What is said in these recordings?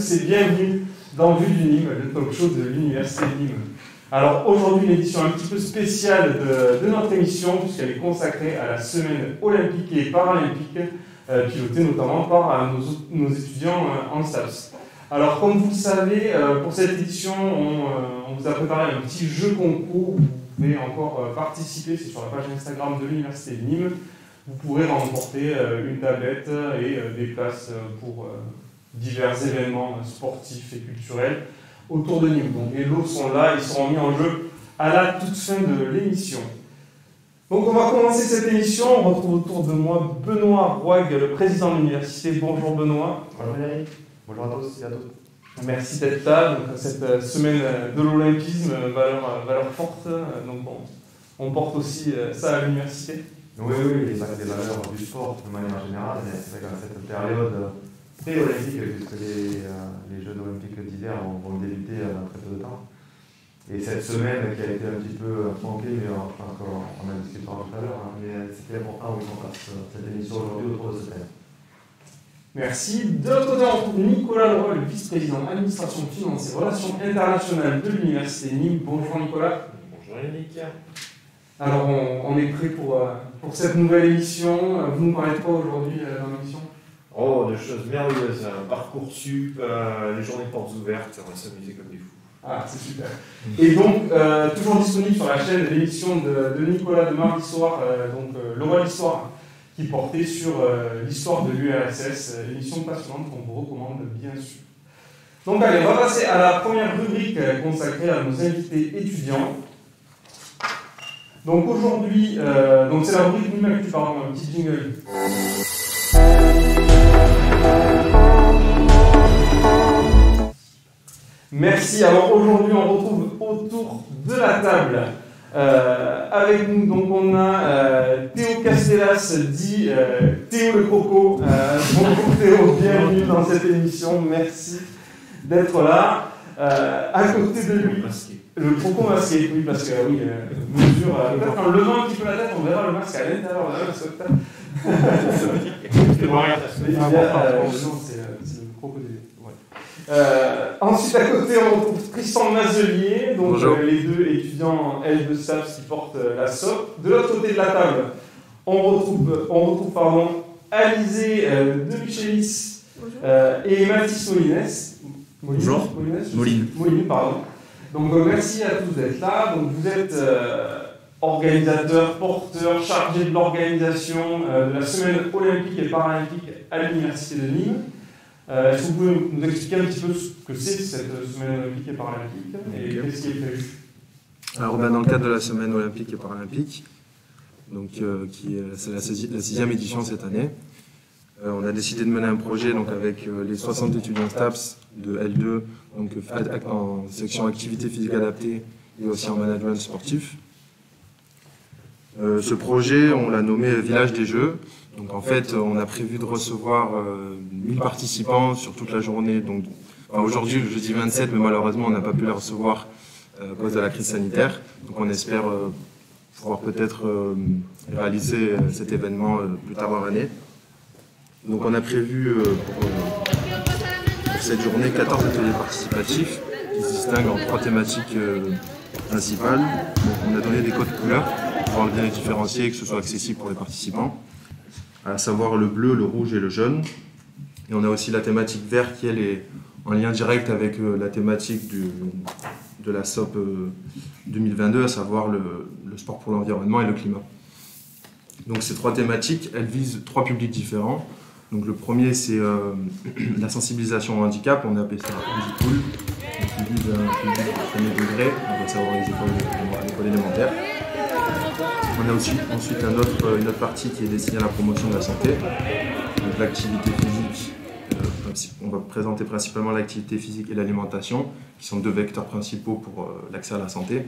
tous et bienvenue dans Vue du Nîmes, le talk show de l'Université de Nîmes. Alors aujourd'hui, une édition un petit peu spéciale de notre émission, puisqu'elle est consacrée à la semaine olympique et paralympique, pilotée notamment par nos étudiants en STAPS. Alors comme vous le savez, pour cette édition, on vous a préparé un petit jeu concours. Vous pouvez encore participer, c'est sur la page Instagram de l'Université de Nîmes. Vous pourrez remporter une tablette et des places pour divers événements sportifs et culturels autour de Nîmes. Donc les lots sont là, ils seront mis en jeu à la toute fin de l'émission. Donc on va commencer cette émission. On retrouve autour de moi Benoît Rouag, le président de l'université. Bonjour Benoît. Bonjour Yannick. Bonjour à tous et à toutes. Merci d'être là. Donc, cette semaine de l'olympisme, valeur forte. Donc on porte aussi ça à l'université. Oui, les valeurs du sport de manière générale. C'est vrai qu'à cette période pré-olympique, puisque les Jeux olympiques d'hiver vont débuter très peu de temps. Et cette semaine qui a été un petit peu tronquée, mais on en discutera tout à l'heure, mais c'était important qu'on fasse cette émission aujourd'hui autour de ce thème. Merci. De l'autre côté, on retrouve Nicolas Leroy, le vice-président administration, finance et relations internationales de l'Université de Nîmes. Bonjour Nicolas. Bonjour Yannick. Alors on est prêt pour cette nouvelle émission. Vous nous parlez de quoi aujourd'hui dans l'émission? Oh, de choses merveilleuses. Parcoursup, les journées portes ouvertes, on va s'amuser comme des fous. Ah, c'est super. Et donc, toujours disponible sur la chaîne l'émission de Nicolas de mardi soir, Le Roi de l'Histoire, qui portait sur l'histoire de l'URSS, émission passionnante qu'on vous recommande bien sûr. Donc allez, on va passer à la première rubrique consacrée à nos invités étudiants. Donc aujourd'hui, c'est la rubrique numérique, pardon, un petit jingle. Merci. Alors aujourd'hui, on retrouve autour de la table avec nous, donc on a Théo Castellas, dit Théo le Croco. Bonjour Théo, bienvenue dans cette émission, merci d'être là. À côté de lui, le Croco masqué, oui, parce que oui, mesure. Peut-être en levant un petit peu la tête, on verra le masque à l'intérieur de la masque. C'est le crocodile. Ensuite, à côté, on retrouve Tristan Mazelier, donc les deux étudiants L de STAPS qui portent la SOP. De l'autre côté de la table, on retrouve Alizé de Michelis et Mathis Molines. Bonjour. Moline, pardon. Donc merci à tous d'être là. Donc vous êtes organisateur, porteur, chargé de l'organisation de la semaine olympique et paralympique à l'Université de Nîmes. Est-ce que vous pouvez nous expliquer un petit peu ce que c'est cette semaine olympique et paralympique et qu'est-ce qui est prévu? Alors dans le cadre de la semaine olympique et paralympique, donc, c'est la 6e édition cette année, on a décidé de mener un projet donc, avec les 60 étudiants STAPS de L2, donc, en section activité physique adaptée et aussi en management sportif. Ce projet, on l'a nommé Village des Jeux. Donc en fait, on a prévu de recevoir 1000 participants sur toute la journée. Donc, aujourd'hui, le jeudi 27, mais malheureusement, on n'a pas pu les recevoir à cause de la crise sanitaire. Donc on espère pouvoir peut-être réaliser cet événement plus tard dans l'année. Donc on a prévu pour cette journée 14 ateliers participatifs qui se distinguent en 3 thématiques principales. Donc, on a donné des codes couleurs pour pouvoir bien les différencier et que ce soit accessible pour les participants, à savoir le bleu, le rouge et le jaune. Et on a aussi la thématique vert qui elle est en lien direct avec la thématique de la SOP 2022, à savoir le sport pour l'environnement et le climat. Donc ces 3 thématiques, elles visent 3 publics différents. Donc le premier c'est la sensibilisation au handicap, on a appelé ça Handipool, qui vise un public de premier degré, on va savoir les écoles élémentaires. On a aussi ensuite une autre partie qui est destinée à la promotion de la santé, donc l'activité physique. On va présenter principalement l'activité physique et l'alimentation, qui sont 2 vecteurs principaux pour l'accès à la santé.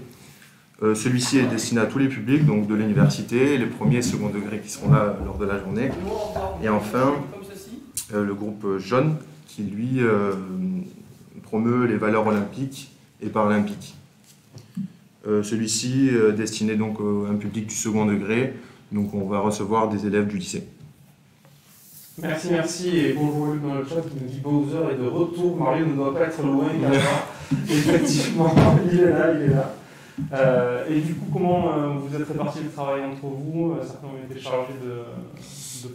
Celui-ci est destiné à tous les publics, donc de l'université, les premiers et second degrés qui seront là lors de la journée. Et enfin, le groupe jaune, qui lui promeut les valeurs olympiques et paralympiques. Celui-ci destiné donc à un public du second degré, donc on va recevoir des élèves du lycée. Merci, merci. Et bonjour Luc dans le chat qui nous dit Bowser est de retour. Mario ne doit pas être loin. Effectivement, il est là, il est là. Et du coup, comment vous êtes répartis le travail entre vous? Certains ont été chargés de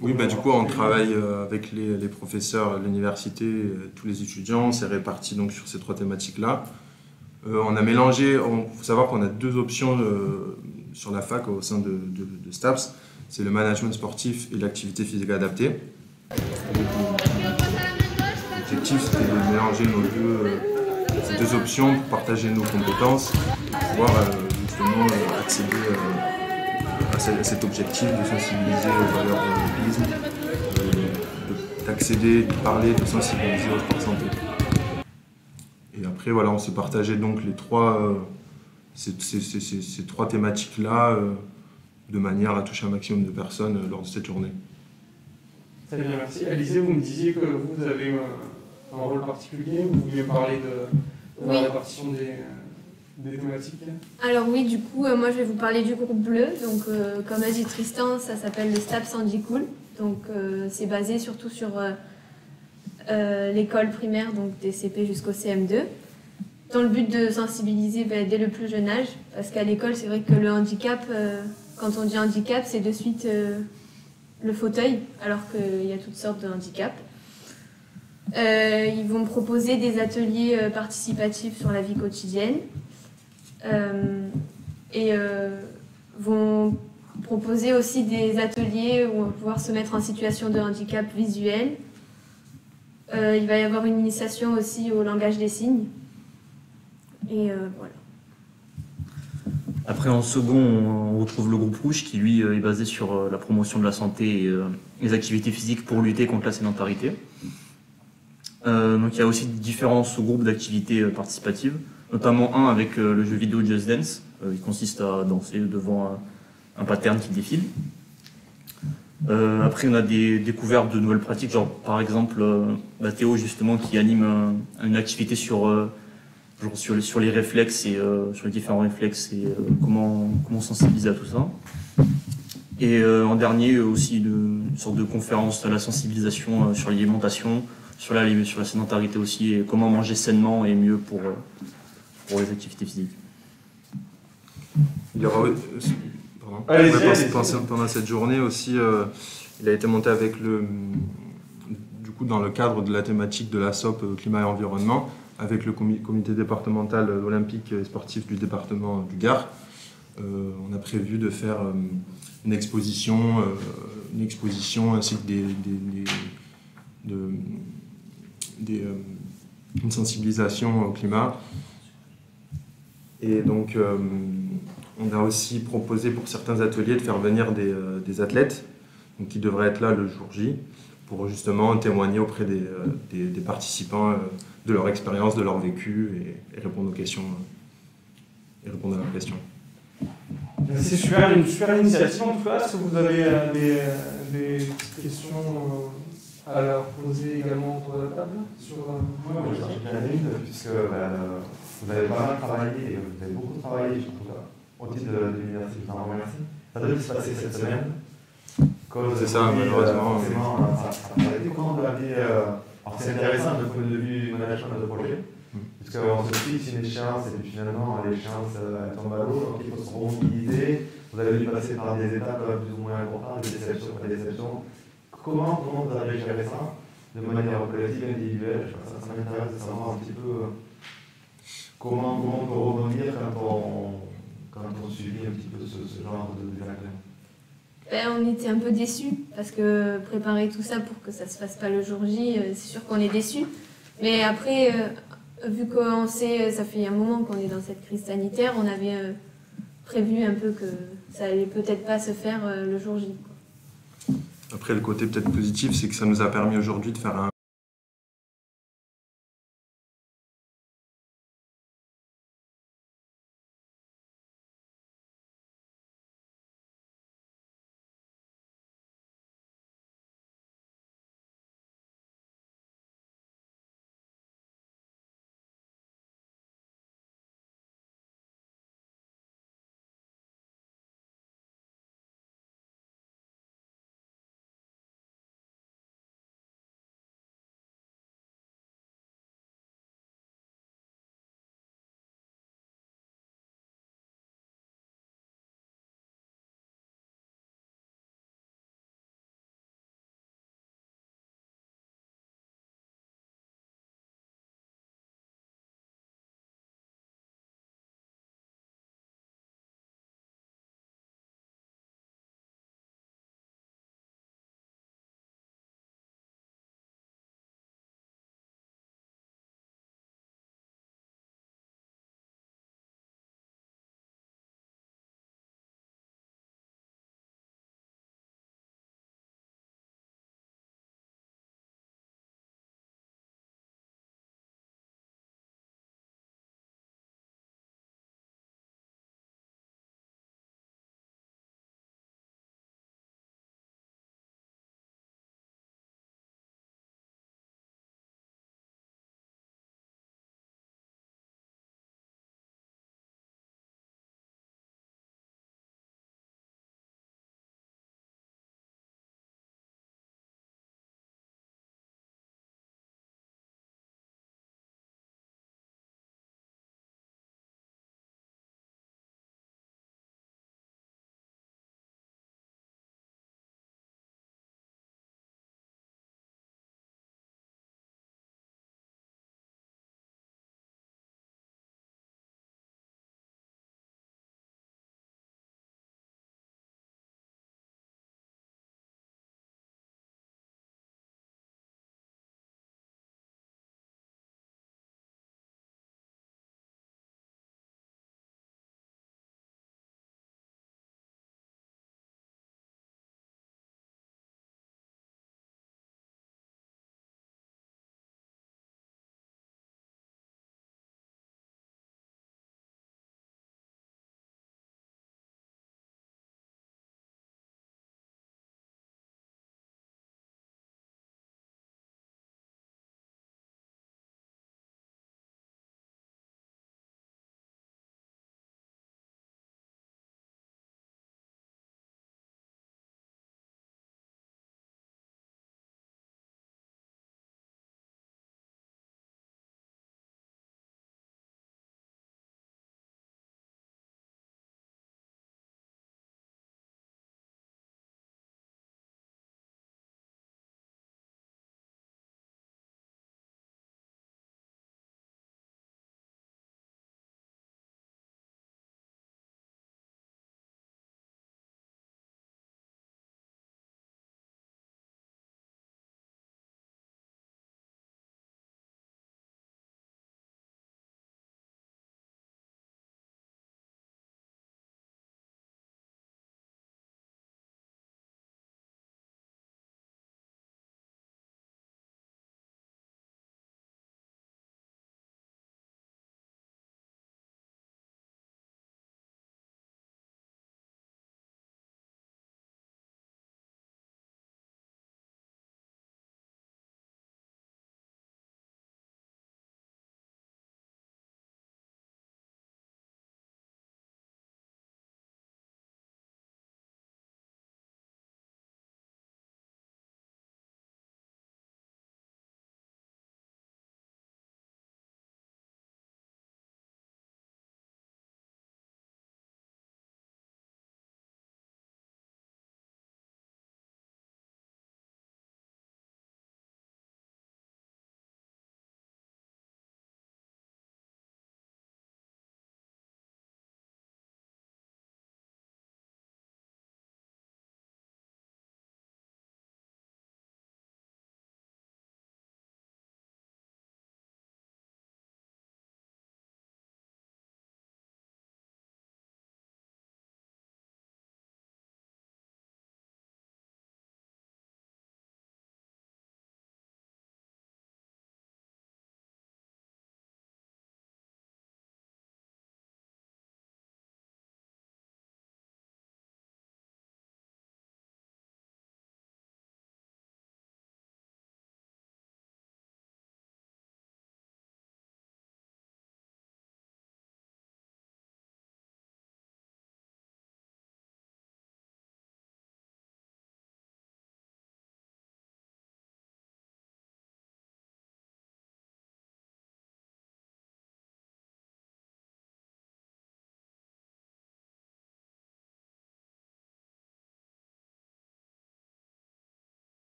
Oui, bah, du coup, on travaille avec les professeurs à l'université, tous les étudiants. On s'est répartis donc sur ces 3 thématiques-là. On a mélangé, il faut savoir qu'on a 2 options sur la fac au sein de STAPS. C'est le management sportif et l'activité physique adaptée. L'objectif, c'était de mélanger ces 2 options pour partager nos compétences, pour pouvoir justement accéder à cet objectif de sensibiliser aux valeurs de l'olympisme, d'accéder, de parler, de sensibiliser au sport santé. Et après, voilà, on s'est partagé donc ces 3 thématiques-là de manière à toucher un maximum de personnes lors de cette journée. Très bien, merci. Alizée, vous me disiez que vous avez un rôle particulier. Vous vouliez parler de la répartition des thématiques. Alors oui, du coup, moi je vais vous parler du groupe bleu. Donc, comme a dit Tristan, ça s'appelle le STAPS Andy Cool. Donc, c'est basé surtout sur l'école primaire, donc des CP jusqu'au CM2, dans le but de sensibiliser dès le plus jeune âge. Parce qu'à l'école, c'est vrai que le handicap, quand on dit handicap, c'est de suite le fauteuil, alors qu'il y a toutes sortes de handicaps. Ils vont proposer des ateliers participatifs sur la vie quotidienne. Vont proposer aussi des ateliers où on va pouvoir se mettre en situation de handicap visuel. Il va y avoir une initiation aussi au langage des signes. Et voilà. Après, en second, on retrouve le groupe rouge qui, lui, est basé sur la promotion de la santé et les activités physiques pour lutter contre la sédentarité. Donc, il y a aussi différents sous-groupes d'activités participatives, notamment un avec le jeu vidéo Just Dance. Il consiste à danser devant un pattern qui défile. Après, on a des découvertes de nouvelles pratiques, genre par exemple Théo justement qui anime une activité sur les réflexes et sur les différents réflexes et comment sensibiliser à tout ça. Et en dernier aussi une sorte de conférence à la sensibilisation sur l'alimentation, sur la sédentarité aussi et comment manger sainement et mieux pour les activités physiques. Il y aura, pendant cette journée aussi, il a été monté avec dans le cadre de la thématique de la SOP climat et environnement, avec le comité départemental olympique et sportif du département du Gard. On a prévu de faire une exposition ainsi que une sensibilisation au climat. Et donc, on a aussi proposé pour certains ateliers de faire venir des athlètes donc, qui devraient être là le jour J pour justement témoigner auprès des participants de leur expérience, de leur vécu et répondre aux questions et répondre à leurs questions. C'est super, une super initiative en tout cas. Est-ce que vous avez des questions à leur poser également autour de la table Moi, j'ai bien une, puisque vous avez pas mal travaillé, et vous avez beaucoup travaillé, je trouve, au titre de l'université, je vous en remercie. Ça devait se passer cette semaine. C'est ça, malheureusement. Ça a été comment de la vie. Alors c'est intéressant du point de vue management de projet, puisqu'on se fixe une échéance et puis finalement l'échéance tombe à l'eau, donc il faut se remobiliser. Vous avez dû passer par des étapes plus ou moins importantes, des déceptions, pas des déceptions. Comment vous avez géré ça de manière collective, individuelle? Ça m'intéresse de savoir un petit peu comment on peut rebondir quand on subit un petit peu ce genre de désagrément. On était un peu déçus parce que préparer tout ça pour que ça se fasse pas le jour J, c'est sûr qu'on est déçus. Mais après, vu qu'on sait, ça fait un moment qu'on est dans cette crise sanitaire, on avait prévu un peu que ça allait peut-être pas se faire le jour J. Après, le côté peut-être positif, c'est que ça nous a permis aujourd'hui de faire un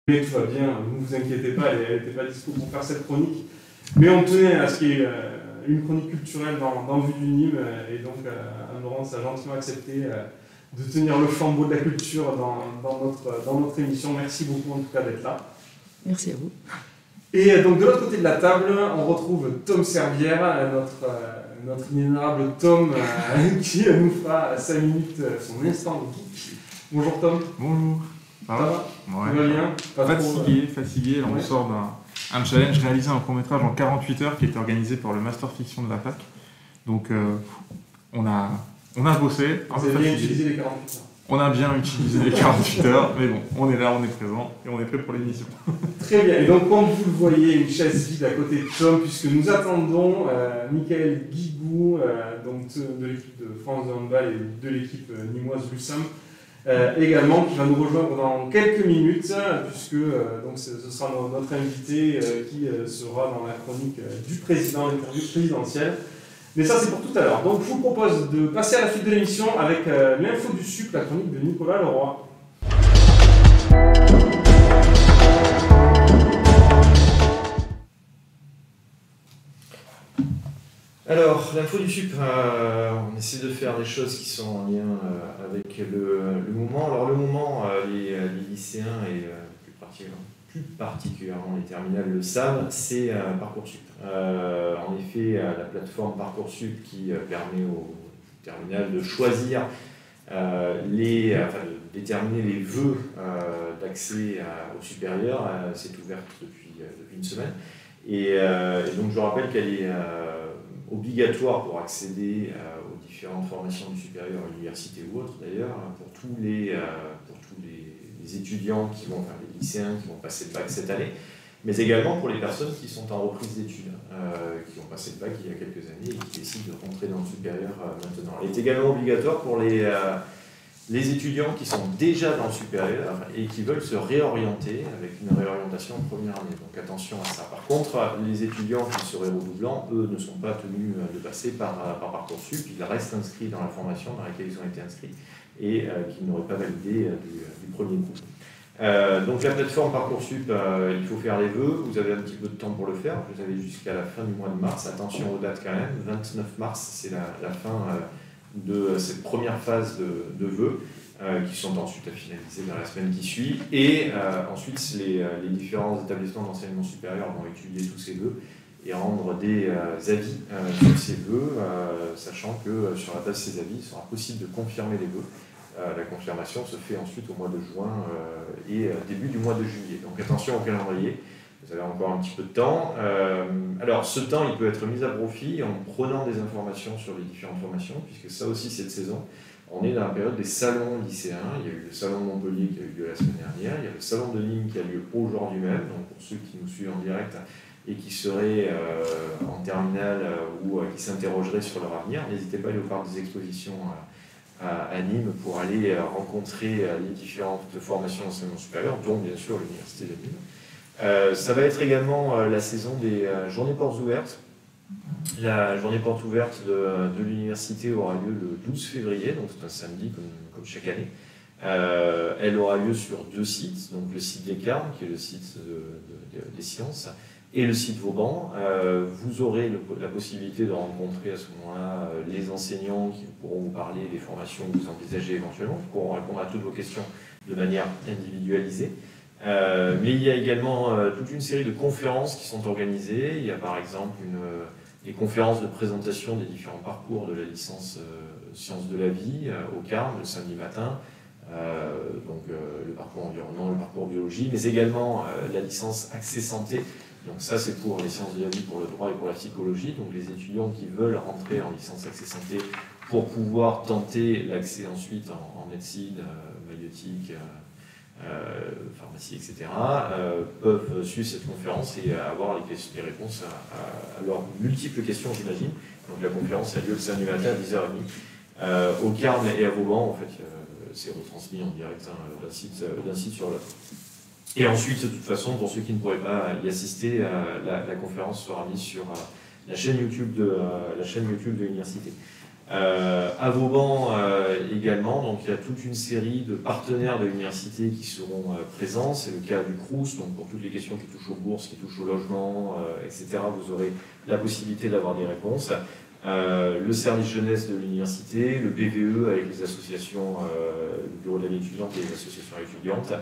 Mais tout va bien, ne vous inquiétez pas, elle n'était pas dispo pour faire cette chronique. Mais on tenait à ce qu'il y ait une chronique culturelle dans Vue du Nîmes, et donc Anne-Laurence a gentiment accepté de tenir le flambeau de la culture dans notre émission. Merci beaucoup en tout cas d'être là. Merci à vous. Et donc de l'autre côté de la table, on retrouve Tom Servière, notre inénarrable Tom, qui nous fera à 5 minutes son instant geek. Bonjour Tom. Bonjour. Ça va? Ouais. Tout va bien? Fatigué. Là, Ouais. on sort d'un challenge réalisé un court-métrage en 48 heures qui était organisé par le Master Fiction de la fac. Donc, on a bossé. Un Vous peu avez bien fatigué. utilisé les 48 heures. On a bien utilisé les 48 heures, mais bon, on est là, on est présent et on est prêt pour l'émission. Très bien. Et donc, comme vous le voyez, une chaise vide à côté de Tom, puisque nous attendons Michael Guigou, donc de l'équipe de France de handball et de l'équipe nîmoise Lucem, également, qui va nous rejoindre dans quelques minutes, puisque donc ce sera notre invité qui sera dans la chronique du président, l'interview présidentielle. Mais ça, c'est pour tout à l'heure. Donc, je vous propose de passer à la suite de l'émission avec l'info du sucre, la chronique de Nicolas Leroy. Alors, l'info du sup, on essaie de faire des choses qui sont en lien avec le moment. Alors, le moment, les lycéens et plus particulièrement les terminales le savent, c'est Parcoursup. En effet, la plateforme Parcoursup qui permet aux terminales de choisir, de déterminer les vœux d'accès au supérieur, c'est ouverte depuis une semaine. Et donc, je rappelle qu'elle est obligatoire pour accéder aux différentes formations du supérieur, à l'université ou autre d'ailleurs, pour tous les étudiants les lycéens qui vont passer le bac cette année, mais également pour les personnes qui sont en reprise d'études, qui ont passé le bac il y a quelques années et qui décident de rentrer dans le supérieur maintenant. Elle est également obligatoire pour les étudiants qui sont déjà dans le supérieur et qui veulent se réorienter avec une réorientation en première année. Donc attention à ça. Par contre, les étudiants qui seraient redoublants, eux, ne sont pas tenus de passer par Parcoursup. Ils restent inscrits dans la formation dans laquelle ils ont été inscrits et qui n'auraient pas validé du premier coup. Donc la plateforme Parcoursup, il faut faire les vœux. Vous avez un petit peu de temps pour le faire. Vous avez jusqu'à la fin du mois de mars. Attention aux dates quand même. 29 mars, c'est la fin de cette première phase de vœux qui sont ensuite à finaliser dans la semaine qui suit. Et ensuite, les différents établissements d'enseignement supérieur vont étudier tous ces vœux et rendre des avis sur ces vœux, sachant que sur la base de ces avis, il sera possible de confirmer les vœux. La confirmation se fait ensuite au mois de juin et début du mois de juillet. Donc attention au calendrier. Vous avez encore un petit peu de temps. Alors, ce temps, il peut être mis à profit en prenant des informations sur les différentes formations, puisque ça aussi, cette saison, on est dans la période des salons lycéens. Il y a eu le salon de Montpellier qui a eu lieu la semaine dernière. Il y a le salon de Nîmes qui a lieu aujourd'hui même. Donc, pour ceux qui nous suivent en direct et qui seraient en terminale ou qui s'interrogeraient sur leur avenir, n'hésitez pas à aller au parc des expositions à Nîmes pour aller rencontrer les différentes formations d'enseignement supérieur, dont bien sûr l'Université de Nîmes. Ça va être également la saison des journées portes ouvertes. La journée portes ouvertes de l'université aura lieu le 12 février, donc c'est un samedi comme chaque année. Elle aura lieu sur 2 sites, donc le site des Carmes, qui est le site des sciences, et le site Vauban. Vous aurez la possibilité de rencontrer à ce moment-là les enseignants qui pourront vous parler des formations que vous envisagez éventuellement, qui pourront répondre à toutes vos questions de manière individualisée. Mais il y a également toute une série de conférences qui sont organisées. Il y a par exemple des conférences de présentation des différents parcours de la licence Sciences de la vie au Carme le samedi matin. Le parcours environnement, le parcours biologie, mais également la licence Accès Santé. Donc ça, c'est pour les sciences de la vie, pour le droit et pour la psychologie. Donc les étudiants qui veulent rentrer en licence Accès Santé pour pouvoir tenter l'accès ensuite en médecine, maïeutique, pharmacie, etc., peuvent suivre cette conférence et avoir les réponses à leurs multiples questions, j'imagine. Donc la conférence a lieu le samedi matin à 10h30. Au Carme et à Vauban, en fait, c'est retransmis en direct d'un site sur l'autre. Et ensuite, de toute façon, pour ceux qui ne pourraient pas y assister, la conférence sera mise sur la chaîne YouTube de l'université. À Vauban également, donc il y a toute une série de partenaires de l'université qui seront présents. C'est le cas du Crous, donc pour toutes les questions qui touchent aux bourses, qui touchent au logement, etc., vous aurez la possibilité d'avoir des réponses. Le service jeunesse de l'université, le BVE avec les associations, le bureau de la vie étudiante et les associations étudiantes,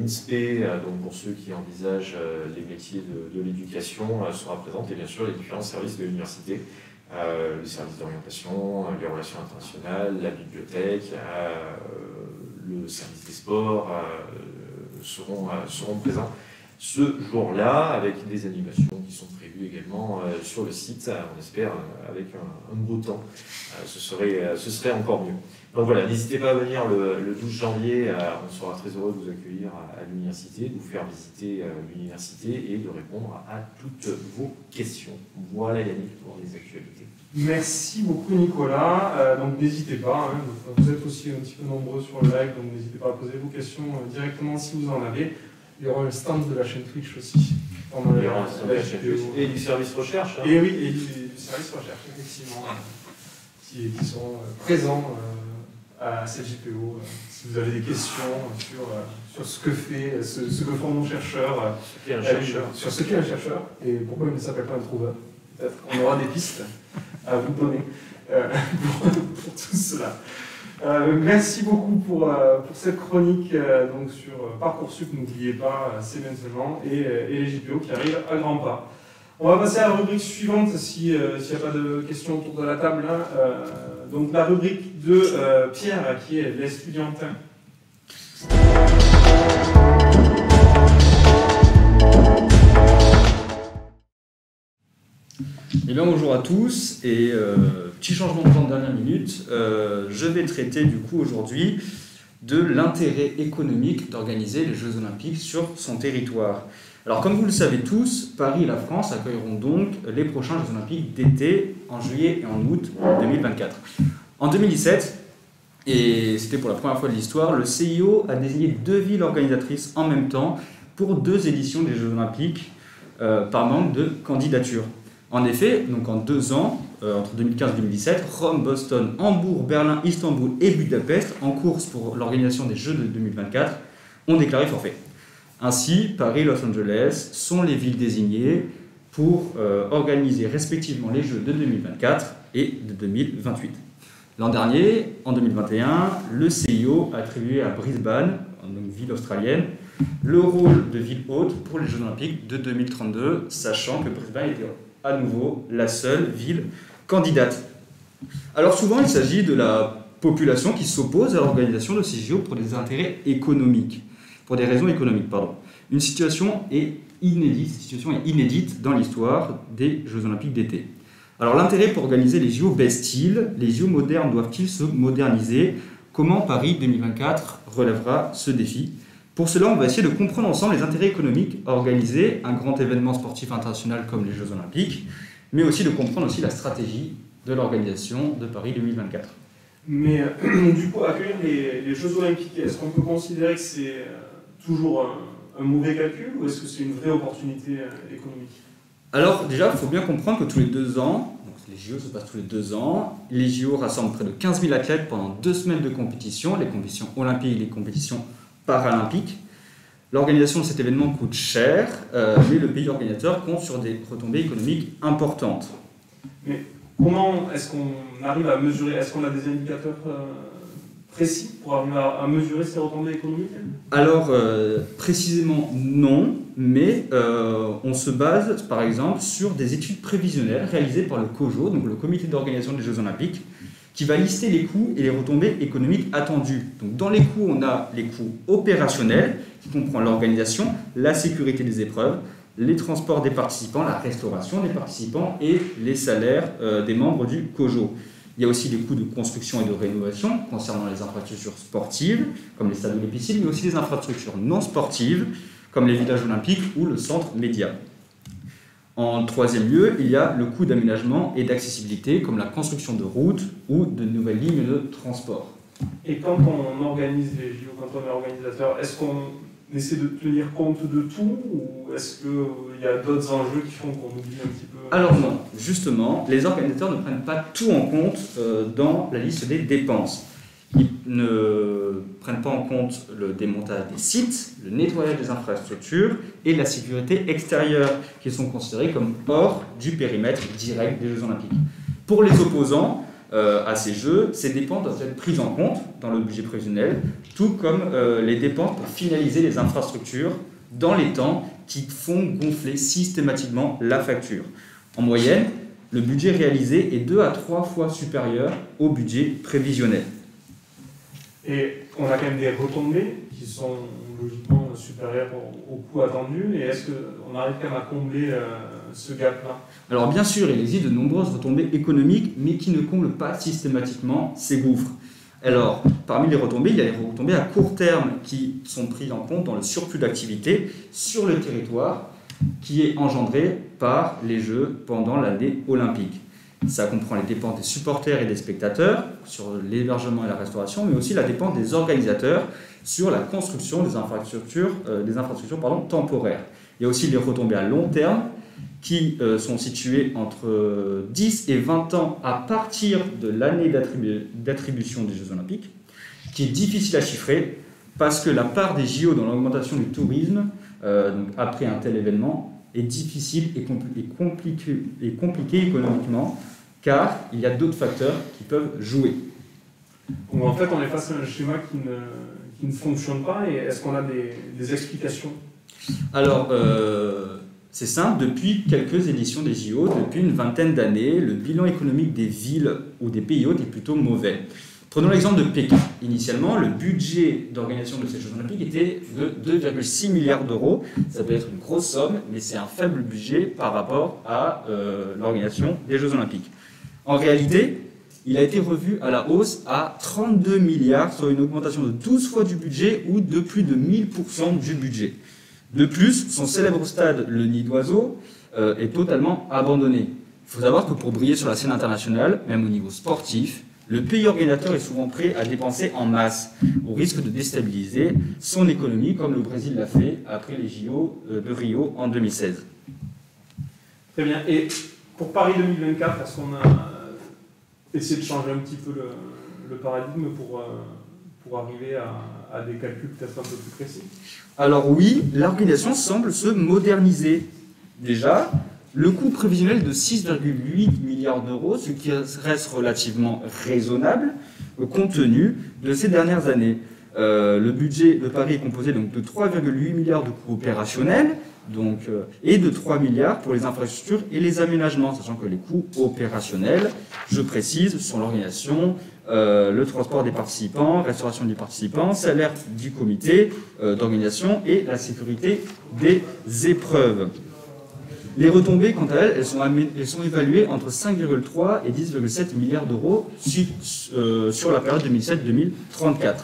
l'INSPE, donc pour ceux qui envisagent les métiers de l'éducation, sera présente, et bien sûr les différents services de l'université. Le service d'orientation, les relations internationales, la bibliothèque, le service des sports seront présents ce jour-là, avec des animations qui sont prévues également sur le site, on espère avec un beau temps. Ce serait encore mieux. Donc voilà, n'hésitez pas à venir le 12 janvier, on sera très heureux de vous accueillir à l'université, de vous faire visiter l'université et de répondre à toutes vos questions. Voilà Yannick pour les actualités. Merci beaucoup Nicolas, donc n'hésitez pas, hein, vous êtes aussi un petit peu nombreux sur le live, donc n'hésitez pas à poser vos questions directement si vous en avez. Il y aura le stand de la chaîne Twitch aussi. Il y aura un stand de la chaîne Twitch et du service recherche. Hein. Et oui, et du service recherche, effectivement, qui seront présents à cette GPO. Si vous avez des questions sur ce que font nos chercheurs, sur ce qu'est un chercheur, et pourquoi il ne s'appelle pas un trouveur. Peut-être qu'on aura des pistes à vous donner pour tout cela. Merci beaucoup pour cette chronique donc sur Parcoursup, n'oubliez pas, c'est maintenant, et les JPO qui arrivent à grands pas. On va passer à la rubrique suivante s'il n'y a pas de questions autour de la table. Donc la rubrique de Pierre qui est l'estudiantin. Eh bien, bonjour à tous, et petit changement de plan de dernière minute, je vais traiter du coup aujourd'hui de l'intérêt économique d'organiser les Jeux Olympiques sur son territoire. Alors comme vous le savez tous, Paris et la France accueilleront donc les prochains Jeux Olympiques d'été en juillet et en août 2024. En 2017, et c'était pour la première fois de l'histoire, le CIO a désigné 2 villes organisatrices en même temps pour 2 éditions des Jeux Olympiques par manque de candidature. En effet, donc en 2 ans, entre 2015 et 2017, Rome, Boston, Hambourg, Berlin, Istanbul et Budapest, en course pour l'organisation des Jeux de 2024, ont déclaré forfait. Ainsi, Paris et Los Angeles sont les villes désignées pour organiser respectivement les Jeux de 2024 et de 2028. L'an dernier, en 2021, le CIO a attribué à Brisbane, une ville australienne, le rôle de ville hôte pour les Jeux Olympiques de 2032, sachant que Brisbane était à nouveau la seule ville candidate. Alors souvent, il s'agit de la population qui s'oppose à l'organisation de ces JO pour des intérêts économiques, pour des raisons économiques, pardon. Une situation est inédite dans l'histoire des Jeux Olympiques d'été. Alors l'intérêt pour organiser les JO baisse-t-il? Les JO modernes doivent-ils se moderniser? Comment Paris 2024 relèvera ce défi? Pour cela, on va essayer de comprendre ensemble les intérêts économiques à organiser un grand événement sportif international comme les Jeux Olympiques, mais aussi de comprendre aussi la stratégie de l'organisation de Paris 2024. Mais du coup, accueillir les Jeux Olympiques, est-ce qu'on peut considérer que c'est toujours un mauvais calcul ou est-ce que c'est une vraie opportunité économique? Alors déjà, il faut bien comprendre que tous les 2 ans, donc les JO se passent tous les 2 ans, les JO rassemblent près de 15 000 athlètes pendant 2 semaines de compétition, les compétitions olympiques et les compétitions paralympiques. L'organisation de cet événement coûte cher, mais le pays organisateur compte sur des retombées économiques importantes. Mais comment est-ce qu'on arrive à mesurer? Est-ce qu'on a des indicateurs précis pour arriver à mesurer ces retombées économiques? Alors, précisément non, mais on se base par exemple sur des études prévisionnelles réalisées par le COJO, donc le Comité d'organisation des Jeux Olympiques, qui va lister les coûts et les retombées économiques attendues. Donc, dans les coûts, on a les coûts opérationnels, qui comprennent l'organisation, la sécurité des épreuves, les transports des participants, la restauration des participants et les salaires des membres du COJO. Il y a aussi des coûts de construction et de rénovation concernant les infrastructures sportives, comme les stades ou les piscines, mais aussi les infrastructures non sportives, comme les villages olympiques ou le centre média. En 3e lieu, il y a le coût d'aménagement et d'accessibilité, comme la construction de routes ou de nouvelles lignes de transport. Et quand on organise les JO, quand on est organisateur, est-ce qu'on essaie de tenir compte de tout, ou est-ce qu'il y a d'autres enjeux qui font qu'on oublie un petit peu? Alors non, justement, les organisateurs ne prennent pas tout en compte dans la liste des dépenses. Ils ne prennent pas en compte le démontage des sites, le nettoyage des infrastructures et la sécurité extérieure, qui sont considérés comme hors du périmètre direct des Jeux Olympiques. Pour les opposants à ces Jeux, ces dépenses doivent être prises en compte dans le budget prévisionnel, tout comme les dépenses pour finaliser les infrastructures dans les temps qui font gonfler systématiquement la facture. En moyenne, le budget réalisé est 2 à 3 fois supérieur au budget prévisionnel. Et on a quand même des retombées qui sont logiquement supérieures au coût attendu. Et est-ce qu'on arrive quand même à combler ce gap-là? Alors bien sûr, il existe de nombreuses retombées économiques, mais qui ne comblent pas systématiquement ces gouffres. Alors, parmi les retombées, il y a les retombées à court terme qui sont prises en compte dans le surplus d'activité sur le territoire qui est engendré par les Jeux pendant l'année olympique. Ça comprend les dépenses des supporters et des spectateurs sur l'hébergement et la restauration, mais aussi la dépense des organisateurs sur la construction des infrastructures, temporaires. Il y a aussi les retombées à long terme qui sont situées entre 10 et 20 ans à partir de l'année d'attribution des Jeux Olympiques, qui est difficile à chiffrer parce que la part des JO dans l'augmentation du tourisme donc après un tel événement est difficile et compliqué économiquement, car il y a d'autres facteurs qui peuvent jouer. Donc en fait, on est face à un schéma qui ne fonctionne pas, et est-ce qu'on a des explications? Alors, c'est simple, depuis quelques éditions des JO, depuis une vingtaine d'années, le bilan économique des villes ou des pays hôtes est plutôt mauvais. Prenons l'exemple de Pékin. Initialement, le budget d'organisation de ces Jeux Olympiques était de 2,6 milliards d'euros. Ça peut être une grosse somme, mais c'est un faible budget par rapport à l'organisation des Jeux Olympiques. En réalité, il a été revu à la hausse à 32 milliards, soit une augmentation de 12 fois du budget ou de plus de 1000% du budget. De plus, son célèbre stade, le Nid d'Oiseau, est totalement abandonné. Il faut savoir que pour briller sur la scène internationale, même au niveau sportif, le pays organisateur est souvent prêt à dépenser en masse, au risque de déstabiliser son économie, comme le Brésil l'a fait après les JO de Rio en 2016. Très bien. Et pour Paris 2024, est-ce qu'on a essayé de changer un petit peu le paradigme pour arriver à des calculs peut-être un peu plus précis? Alors oui, l'organisation semble se moderniser. Déjà, le coût prévisionnel de 6,8 milliards d'euros, ce qui reste relativement raisonnable compte tenu de ces dernières années. Le budget de Paris est composé donc de 3,8 milliards de coûts opérationnels et de 3 milliards pour les infrastructures et les aménagements, sachant que les coûts opérationnels, je précise, sont l'organisation, le transport des participants, restauration des participants, salaire du comité d'organisation et la sécurité des épreuves. Les retombées, quant à elles, elles sont évaluées entre 5,3 et 10,7 milliards d'euros sur la période 2007-2034.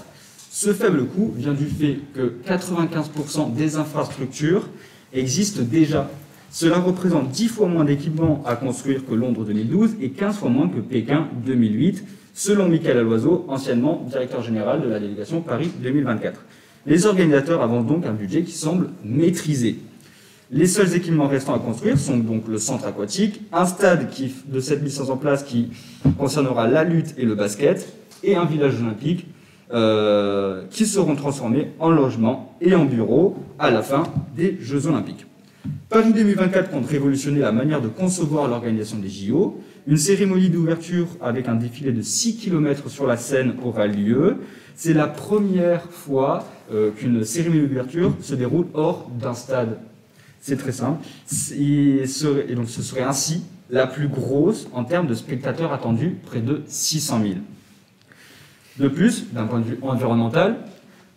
Ce faible coût vient du fait que 95% des infrastructures existent déjà. Cela représente 10 fois moins d'équipements à construire que Londres 2012 et 15 fois moins que Pékin 2008, selon Michael Aloiseau, anciennement directeur général de la délégation Paris 2024. Les organisateurs avancent donc un budget qui semble maîtrisé. Les seuls équipements restants à construire sont donc le centre aquatique, un stade de 7500 places qui concernera la lutte et le basket, et un village olympique qui seront transformés en logements et en bureaux à la fin des Jeux Olympiques. Paris 2024 compte révolutionner la manière de concevoir l'organisation des JO. Une cérémonie d'ouverture avec un défilé de 6 km sur la Seine aura lieu. C'est la première fois qu'une cérémonie d'ouverture se déroule hors d'un stade. C'est très simple. Et donc ce serait ainsi la plus grosse en termes de spectateurs attendus, près de 600 000. De plus, d'un point de vue environnemental,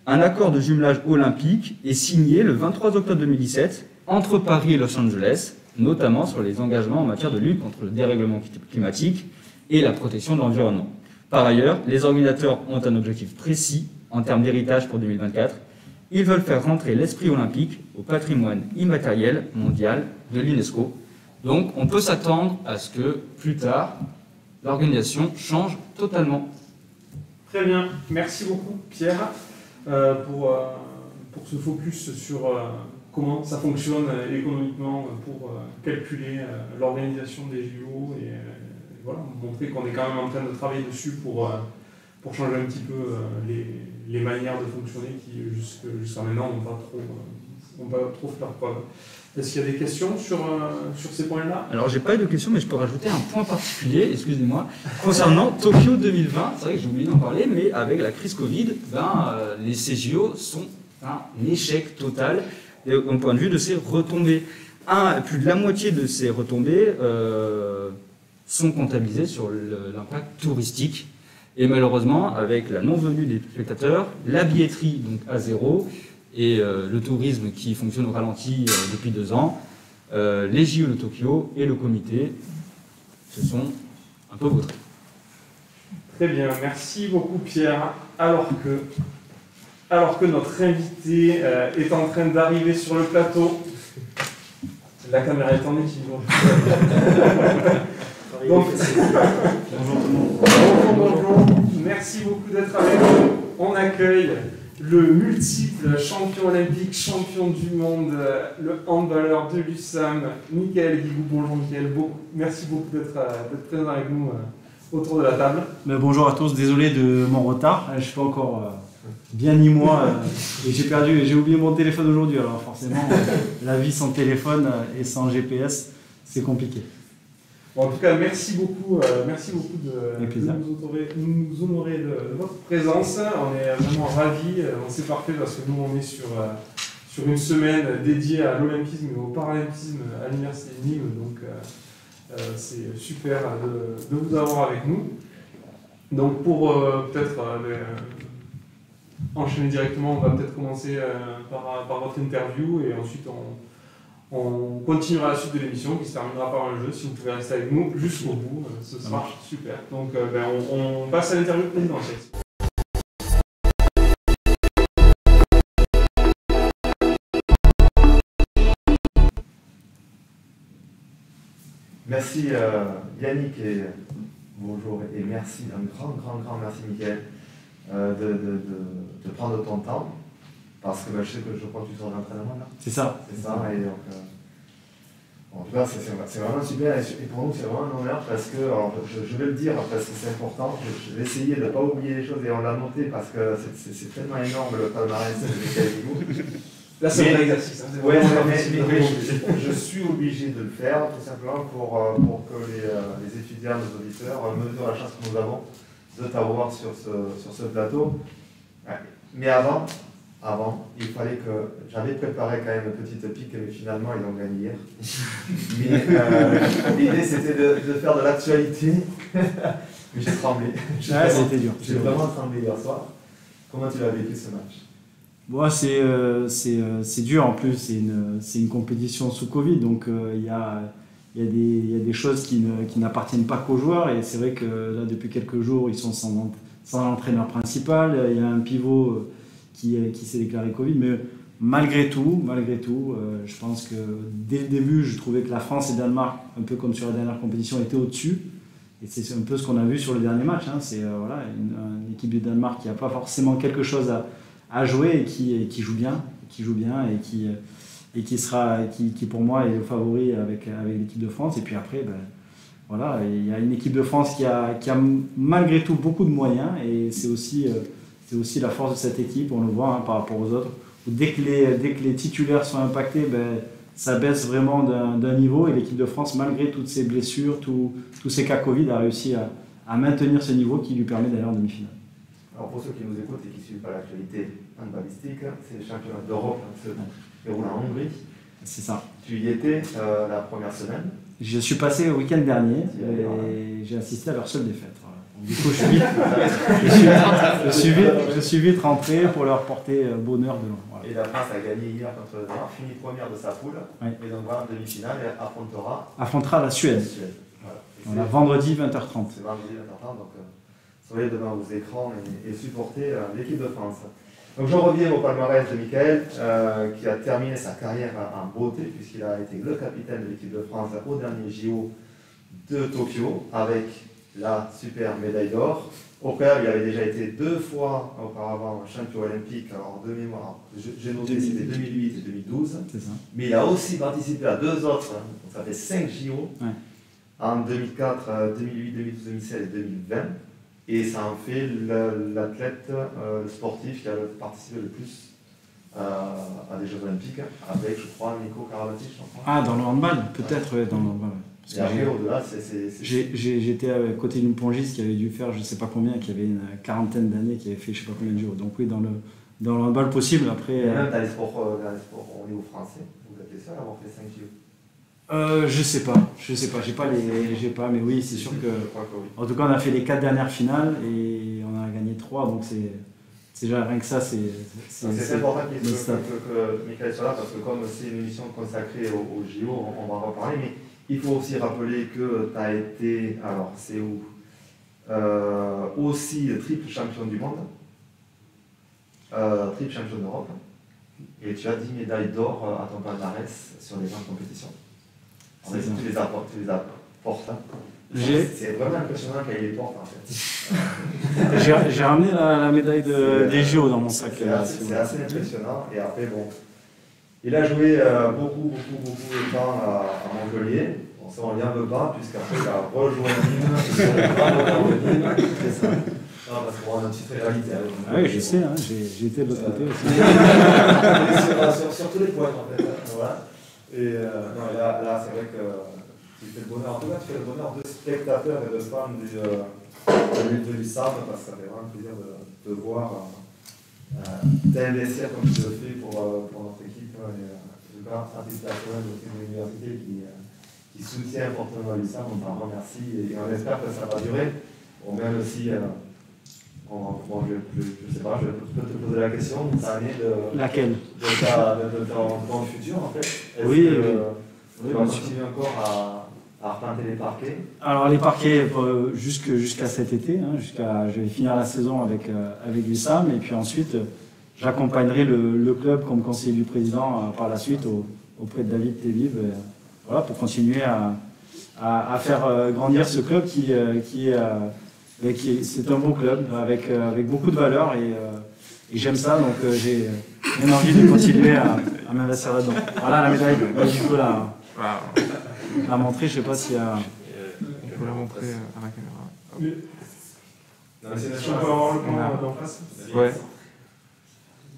un accord de jumelage olympique est signé le 23 octobre 2017 entre Paris et Los Angeles, notamment sur les engagements en matière de lutte contre le dérèglement climatique et la protection de l'environnement. Par ailleurs, les organisateurs ont un objectif précis en termes d'héritage pour 2024. Ils veulent faire rentrer l'esprit olympique au patrimoine immatériel mondial de l'UNESCO. Donc on peut s'attendre à ce que plus tard, l'organisation change totalement. Très bien, merci beaucoup Pierre pour se focus sur comment ça fonctionne économiquement pour calculer l'organisation des JO et voilà, montrer qu'on est quand même en train de travailler dessus pour changer un petit peu les manières de fonctionner qui jusqu'à maintenant n'ont pas trop fait leur preuve. Est-ce qu'il y a des questions sur ces points-là? Alors, j'ai pas eu de questions, mais je peux rajouter un point particulier, excusez-moi, concernant Tokyo 2020. C'est vrai que j'ai oublié d'en parler, mais avec la crise Covid, les CJO sont un échec total au point de vue de ces retombées. Plus de la moitié de ces retombées sont comptabilisées sur l'impact touristique. Et malheureusement, avec la non-venue des spectateurs, la billetterie donc à zéro, et le tourisme qui fonctionne au ralenti depuis 2 ans, les JO de Tokyo et le comité se sont un peu vautrés. Très bien, merci beaucoup Pierre. Alors que notre invité est en train d'arriver sur le plateau, la caméra est en équilibre. Donc, bonjour, merci beaucoup d'être avec nous. On accueille le multiple champion olympique, champion du monde, le handballeur de l'USAM, Mickaël Guigou. Bonjour Mickaël, merci beaucoup d'être présent avec nous autour de la table. Bonjour à tous, désolé de mon retard, je ne suis pas encore bien ni moi et j'ai oublié mon téléphone aujourd'hui, alors forcément la vie sans téléphone et sans GPS c'est compliqué. Bon, en tout cas, merci beaucoup de nous honorer de votre présence. On est vraiment ravis. C'est parfait parce que nous, on est sur une semaine dédiée à l'olympisme et au paralympisme à l'Université de Nîmes. Donc, c'est super de vous avoir avec nous. Donc, pour peut-être enchaîner directement, on va peut-être commencer par votre interview et ensuite on continuera la suite de l'émission qui se terminera par un jeu. Si vous pouvez rester avec nous jusqu'au bout, ce sera super. Donc on passe à l'interview présidentielle. Merci Yannick et bonjour et merci, un grand merci Mickaël de prendre ton temps. Parce que je crois que tu sors d'entraînement là. C'est ça. C'est ça, et donc en tout cas c'est vraiment super et pour nous c'est vraiment un honneur parce que, alors je vais le dire parce que c'est important, je vais essayer de ne pas oublier les choses et on l'a noté parce que c'est tellement énorme le palmarès de Mickaël Guigou. Là c'est un vrai exercice. Ouais, mais je suis obligé de le faire tout simplement pour que les étudiants, nos auditeurs mesurent la chance que nous avons de t'avoir sur ce plateau. Mais avant, il fallait que... J'avais préparé quand même une petite pique, mais finalement, ils ont gagné hier. Mais l'idée, c'était de faire de l'actualité. Mais j'ai tremblé. C'était dur. J'ai vraiment tremblé hier soir. Comment tu l'as vécu, ce match? Bon, c'est dur, en plus, c'est une compétition sous Covid, donc il y a des choses qui n'appartiennent pas qu'aux joueurs, et c'est vrai que là, depuis quelques jours, ils sont sans entraîneur principal, il y a un pivot qui s'est déclaré Covid, mais malgré tout, je pense que dès le début, je trouvais que la France et le Danemark, un peu comme sur la dernière compétition, étaient au-dessus. Et c'est un peu ce qu'on a vu sur le dernier match. Hein. C'est une équipe du Danemark qui n'a pas forcément quelque chose à jouer et qui joue bien, et qui pour moi est le favori avec l'équipe de France. Et puis après, il y a une équipe de France qui a malgré tout beaucoup de moyens, et c'est aussi la force de cette équipe, on le voit par rapport aux autres. Dès que les titulaires sont impactés, ça baisse vraiment d'un niveau, et l'équipe de France, malgré toutes ces blessures, tous ces cas Covid, a réussi à maintenir ce niveau qui lui permet d'aller en demi-finale. Alors pour ceux qui nous écoutent et qui ne suivent pas l'actualité handballistique, c'est le championnat d'Europe qui se déroule en Hongrie. C'est ça. Tu y étais la première semaine. Je suis passé le week-end dernier et j'ai assisté à leur seule défaite. Du coup, je suis vite rentré pour leur porter bonheur de loin. Voilà. Et la France a gagné hier contre le Danemark, fini première de sa poule. Oui. Et donc voilà, en demi-finale, et affrontera la Suède. Voilà, vendredi 20h30. C'est vendredi 20h30, donc soyez devant vos écrans et supportez l'équipe de France. Donc je reviens au palmarès de Mickaël, qui a terminé sa carrière en beauté, puisqu'il a été le capitaine de l'équipe de France au dernier JO de Tokyo, avec la super médaille d'or. Au préalable, il avait déjà été 2 fois auparavant champion olympique, alors de mémoire, j'ai noté c'était 2008 et 2012, C'est ça. mais il a aussi participé à 2 autres, hein, donc ça fait 5 JO, Ouais. en 2004, 2008, 2012, 2016 et 2020, et ça en fait l'athlète, le sportif qui a participé le plus à des Jeux Olympiques, avec, je crois, Nico Karabatic, je crois. Ah, dans le handball, peut-être, ouais, dans le handball. Ouais. Et Parce que après, au-delà, j'étais à côté d'une pongiste qui avait dû faire je sais pas combien, qui avait une quarantaine d'années, qui avait fait je sais pas combien de jours. Donc oui, dans le handball possible, après... Et même dans les sports au niveau français, vous êtes les seuls à avoir fait 5 JO. Je sais pas, mais oui, c'est sûr que... Je crois que oui. En tout cas, on a fait les 4 dernières finales et on a gagné 3, donc c'est déjà rien que ça, c'est important que stat. Michael soit là, parce que comme c'est une émission consacrée au JO, on va en reparler, mais il faut aussi rappeler que tu as été, alors c'est où aussi triple champion du monde, triple champion d'Europe, et tu as 10 médailles d'or à ton palmarès sur les grandes compétitions. C'est ça. Tu les apportes. C'est vraiment impressionnant qu'elle les porte en fait. J'ai ramené la médaille des JO dans mon sac. C'est assez impressionnant. Et après, bon, il a joué beaucoup de temps à Montpellier. Bon, ça, on n'y en veut pas, puisqu'après, il a rejoint Nîmes. C'est ça. Non, parce qu'on a une petite réalité. Ah oui, je sais, hein, j'ai été de l'autre côté aussi. sur tous les points, en fait. Voilà. Et non, là, c'est vrai que tu fais le bonheur. En tout cas, tu fais le bonheur de spectateurs et de fans de l'USAM, parce que ça fait vraiment plaisir de te voir t'investir comme tu le fais pour notre équipe. Et, en tout cas, à titre personnel de l'université qui soutient fortement l'USAM, on t'en remercie et on espère que ça va durer. Bon, même si, je sais pas, je peux te poser la question, ça en est de... Laquelle? De ton futur, en fait. Est-ce Oui, que tu vas continuer encore à repeinter les parquets? Alors les parquets jusqu'à cet été, hein, je vais finir la saison avec l'USAM et puis ensuite j'accompagnerai le club comme conseiller du président par la suite auprès de David Tébib, voilà, pour continuer à faire grandir ce club qui c'est un bon club avec beaucoup de valeurs et j'aime ça, donc j'ai bien envie de continuer à m'investir là-dedans. Voilà la médaille, du coup la montrer, je sais pas s'il y a... On peut la montrer à la caméra. Non, mais c'est Si on peut avoir le plan d'en face. Ouais.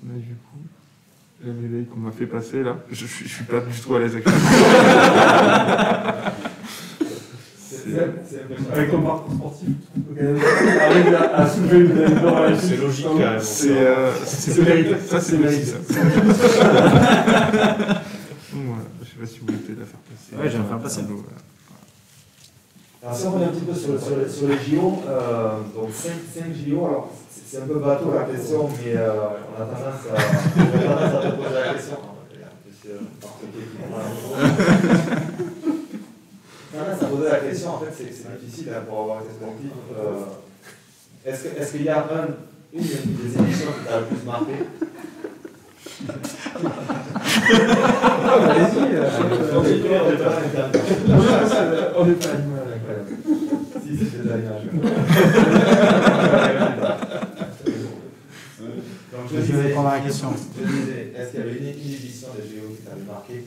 Mais du coup, la médaille qu'on m'a fait passer là, je suis pas du tout à l'aise avec ça. Avec ton parcours sportif, arrive à soulever une médaille d'or. C'est logique quand même. C'est mérité. Ça, c'est mérité. Ça. Voilà. Je sais pas si vous voulez peut-être la faire passer. Ouais, je vais la faire passer. Alors si on revient un petit peu sur les JO, donc 5 JO, alors c'est un peu bateau la question, mais on a tendance à te poser la question. Ça poser la question, en fait, c'est difficile pour avoir été sportif. Est-ce qu'il y a une des émissions qui t'a le plus marqué? Allez-y, on n'est pas animal, incroyable. Si, c'est des animaux. Donc Je vais répondre à la question. Je disais, est-ce qu'il y avait une édition des JO qui t'avait marqué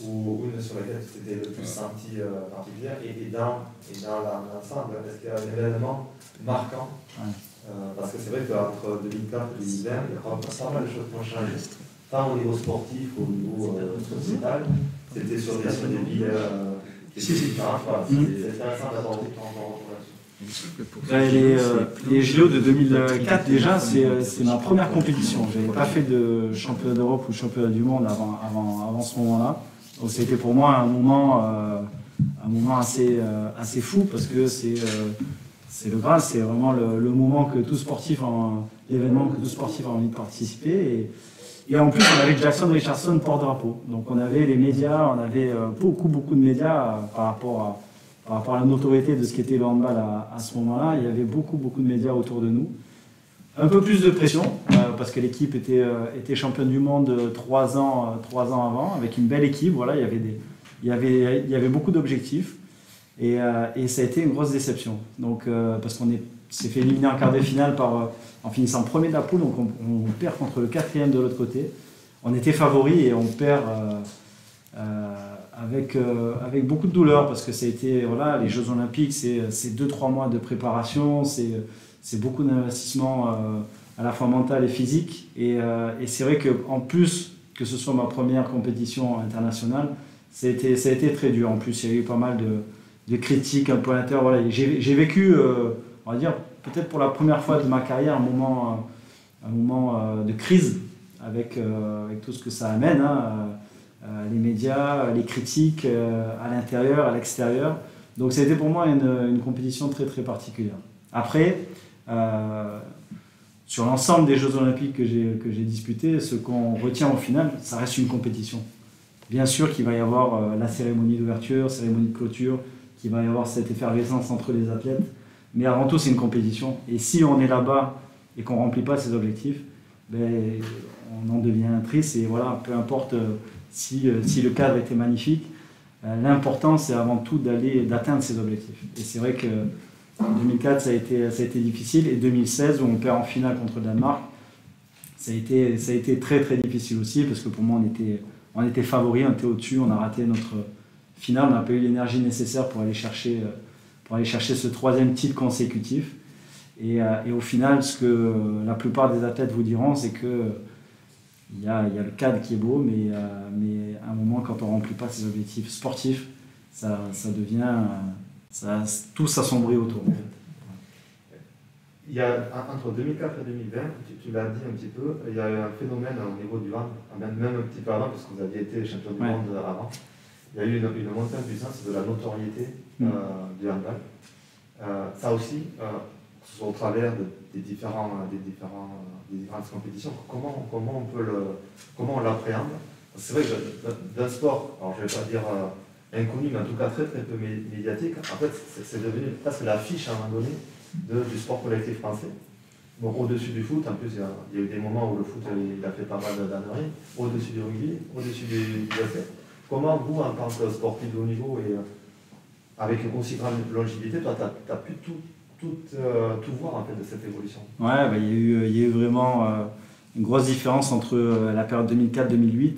ou une sur laquelle tu t'étais le plus senti particulière et dans l'ensemble, est-ce qu'il y a un événement marquant? Parce que c'est vrai qu'entre 2004 et 2020, il y a pas mal de choses qui ont changé, tant au niveau sportif qu'au niveau sociétal. C'était sur des villes différentes. C'est intéressant d'avoir vu ton retour là-dessus. Les JO de 2004, déjà, c'est ma première compétition. Je n'avais pas fait de championnat d'Europe ou championnat du monde avant ce moment-là. Donc c'était pour moi un moment assez fou parce que c'est le Graal, c'est vraiment le moment que tout sportif, l'événement que tout sportif a envie de participer. Et en plus, on avait Jackson Richardson porte-drapeau. Donc on avait les médias, on avait beaucoup de médias par rapport à la notoriété de ce qu'était le handball à ce moment-là. Il y avait beaucoup de médias autour de nous. Un peu plus de pression, parce que l'équipe était championne du monde 3 ans avant, avec une belle équipe. Voilà, il y avait beaucoup d'objectifs. Et ça a été une grosse déception. Donc, parce qu'on s'est fait éliminer en quart de finale en finissant premier de la poule, donc on perd contre le 4e de l'autre côté. On était favoris et on perd avec beaucoup de douleur, parce que ça a été, voilà, les Jeux Olympiques, c'est 2-3 mois de préparation, c'est beaucoup d'investissement à la fois mental et physique. Et c'est vrai qu'en plus, que ce soit ma première compétition internationale, ça a été très dur. En plus, il y a eu pas mal de critiques un peu à l'intérieur. Voilà, j'ai vécu, on va dire, peut-être pour la première fois de ma carrière, un moment de crise avec tout ce que ça amène, hein, les médias, les critiques à l'intérieur, à l'extérieur. Donc ça a été pour moi une compétition très très particulière. Après, sur l'ensemble des Jeux Olympiques que j'ai disputés, ce qu'on retient au final, ça reste une compétition. Bien sûr qu'il va y avoir la cérémonie d'ouverture, cérémonie de clôture, qu'il va y avoir cette effervescence entre les athlètes, mais avant tout c'est une compétition. Et si on est là-bas et qu'on ne remplit pas ses objectifs, ben, on en devient triste. Et voilà, peu importe si le cadre était magnifique, l'important c'est avant tout d'atteindre ses objectifs. Et c'est vrai que 2004 ça a été difficile, et 2016 où on perd en finale contre le Danemark, ça a été très très difficile aussi, parce que pour moi on était favoris, on était au-dessus, on a raté notre finale, on n'a pas eu l'énergie nécessaire pour aller chercher ce 3e titre consécutif. Et au final, ce que la plupart des athlètes vous diront, c'est que il y a le cadre qui est beau, mais à un moment, quand on ne remplit pas ses objectifs sportifs, ça devient... tout s'assombrit autour. En fait. Il y a, entre 2004 et 2020, tu l'as dit un petit peu, il y a eu un phénomène au niveau du hand, même un petit peu avant, parce que vous aviez été champion du monde avant. Il y a eu une montée en puissance de la notoriété du handball. Ça aussi, au travers des différentes compétitions, comment on l'appréhende? C'est vrai que d'un sport, alors je ne vais pas dire inconnu, mais en tout cas très très peu médiatique, en fait c'est devenu presque l'affiche à un moment donné du sport collectif français. Bon, au-dessus du foot, en plus il y a eu des moments où le foot il a fait pas mal d'anneries, au-dessus du rugby, au-dessus du basket. Comment vous, en tant que sportif de haut niveau et avec une aussi grande longévité, toi tu as pu tout voir en fait de cette évolution? Ouais, bah, il y a eu vraiment une grosse différence entre la période 2004-2008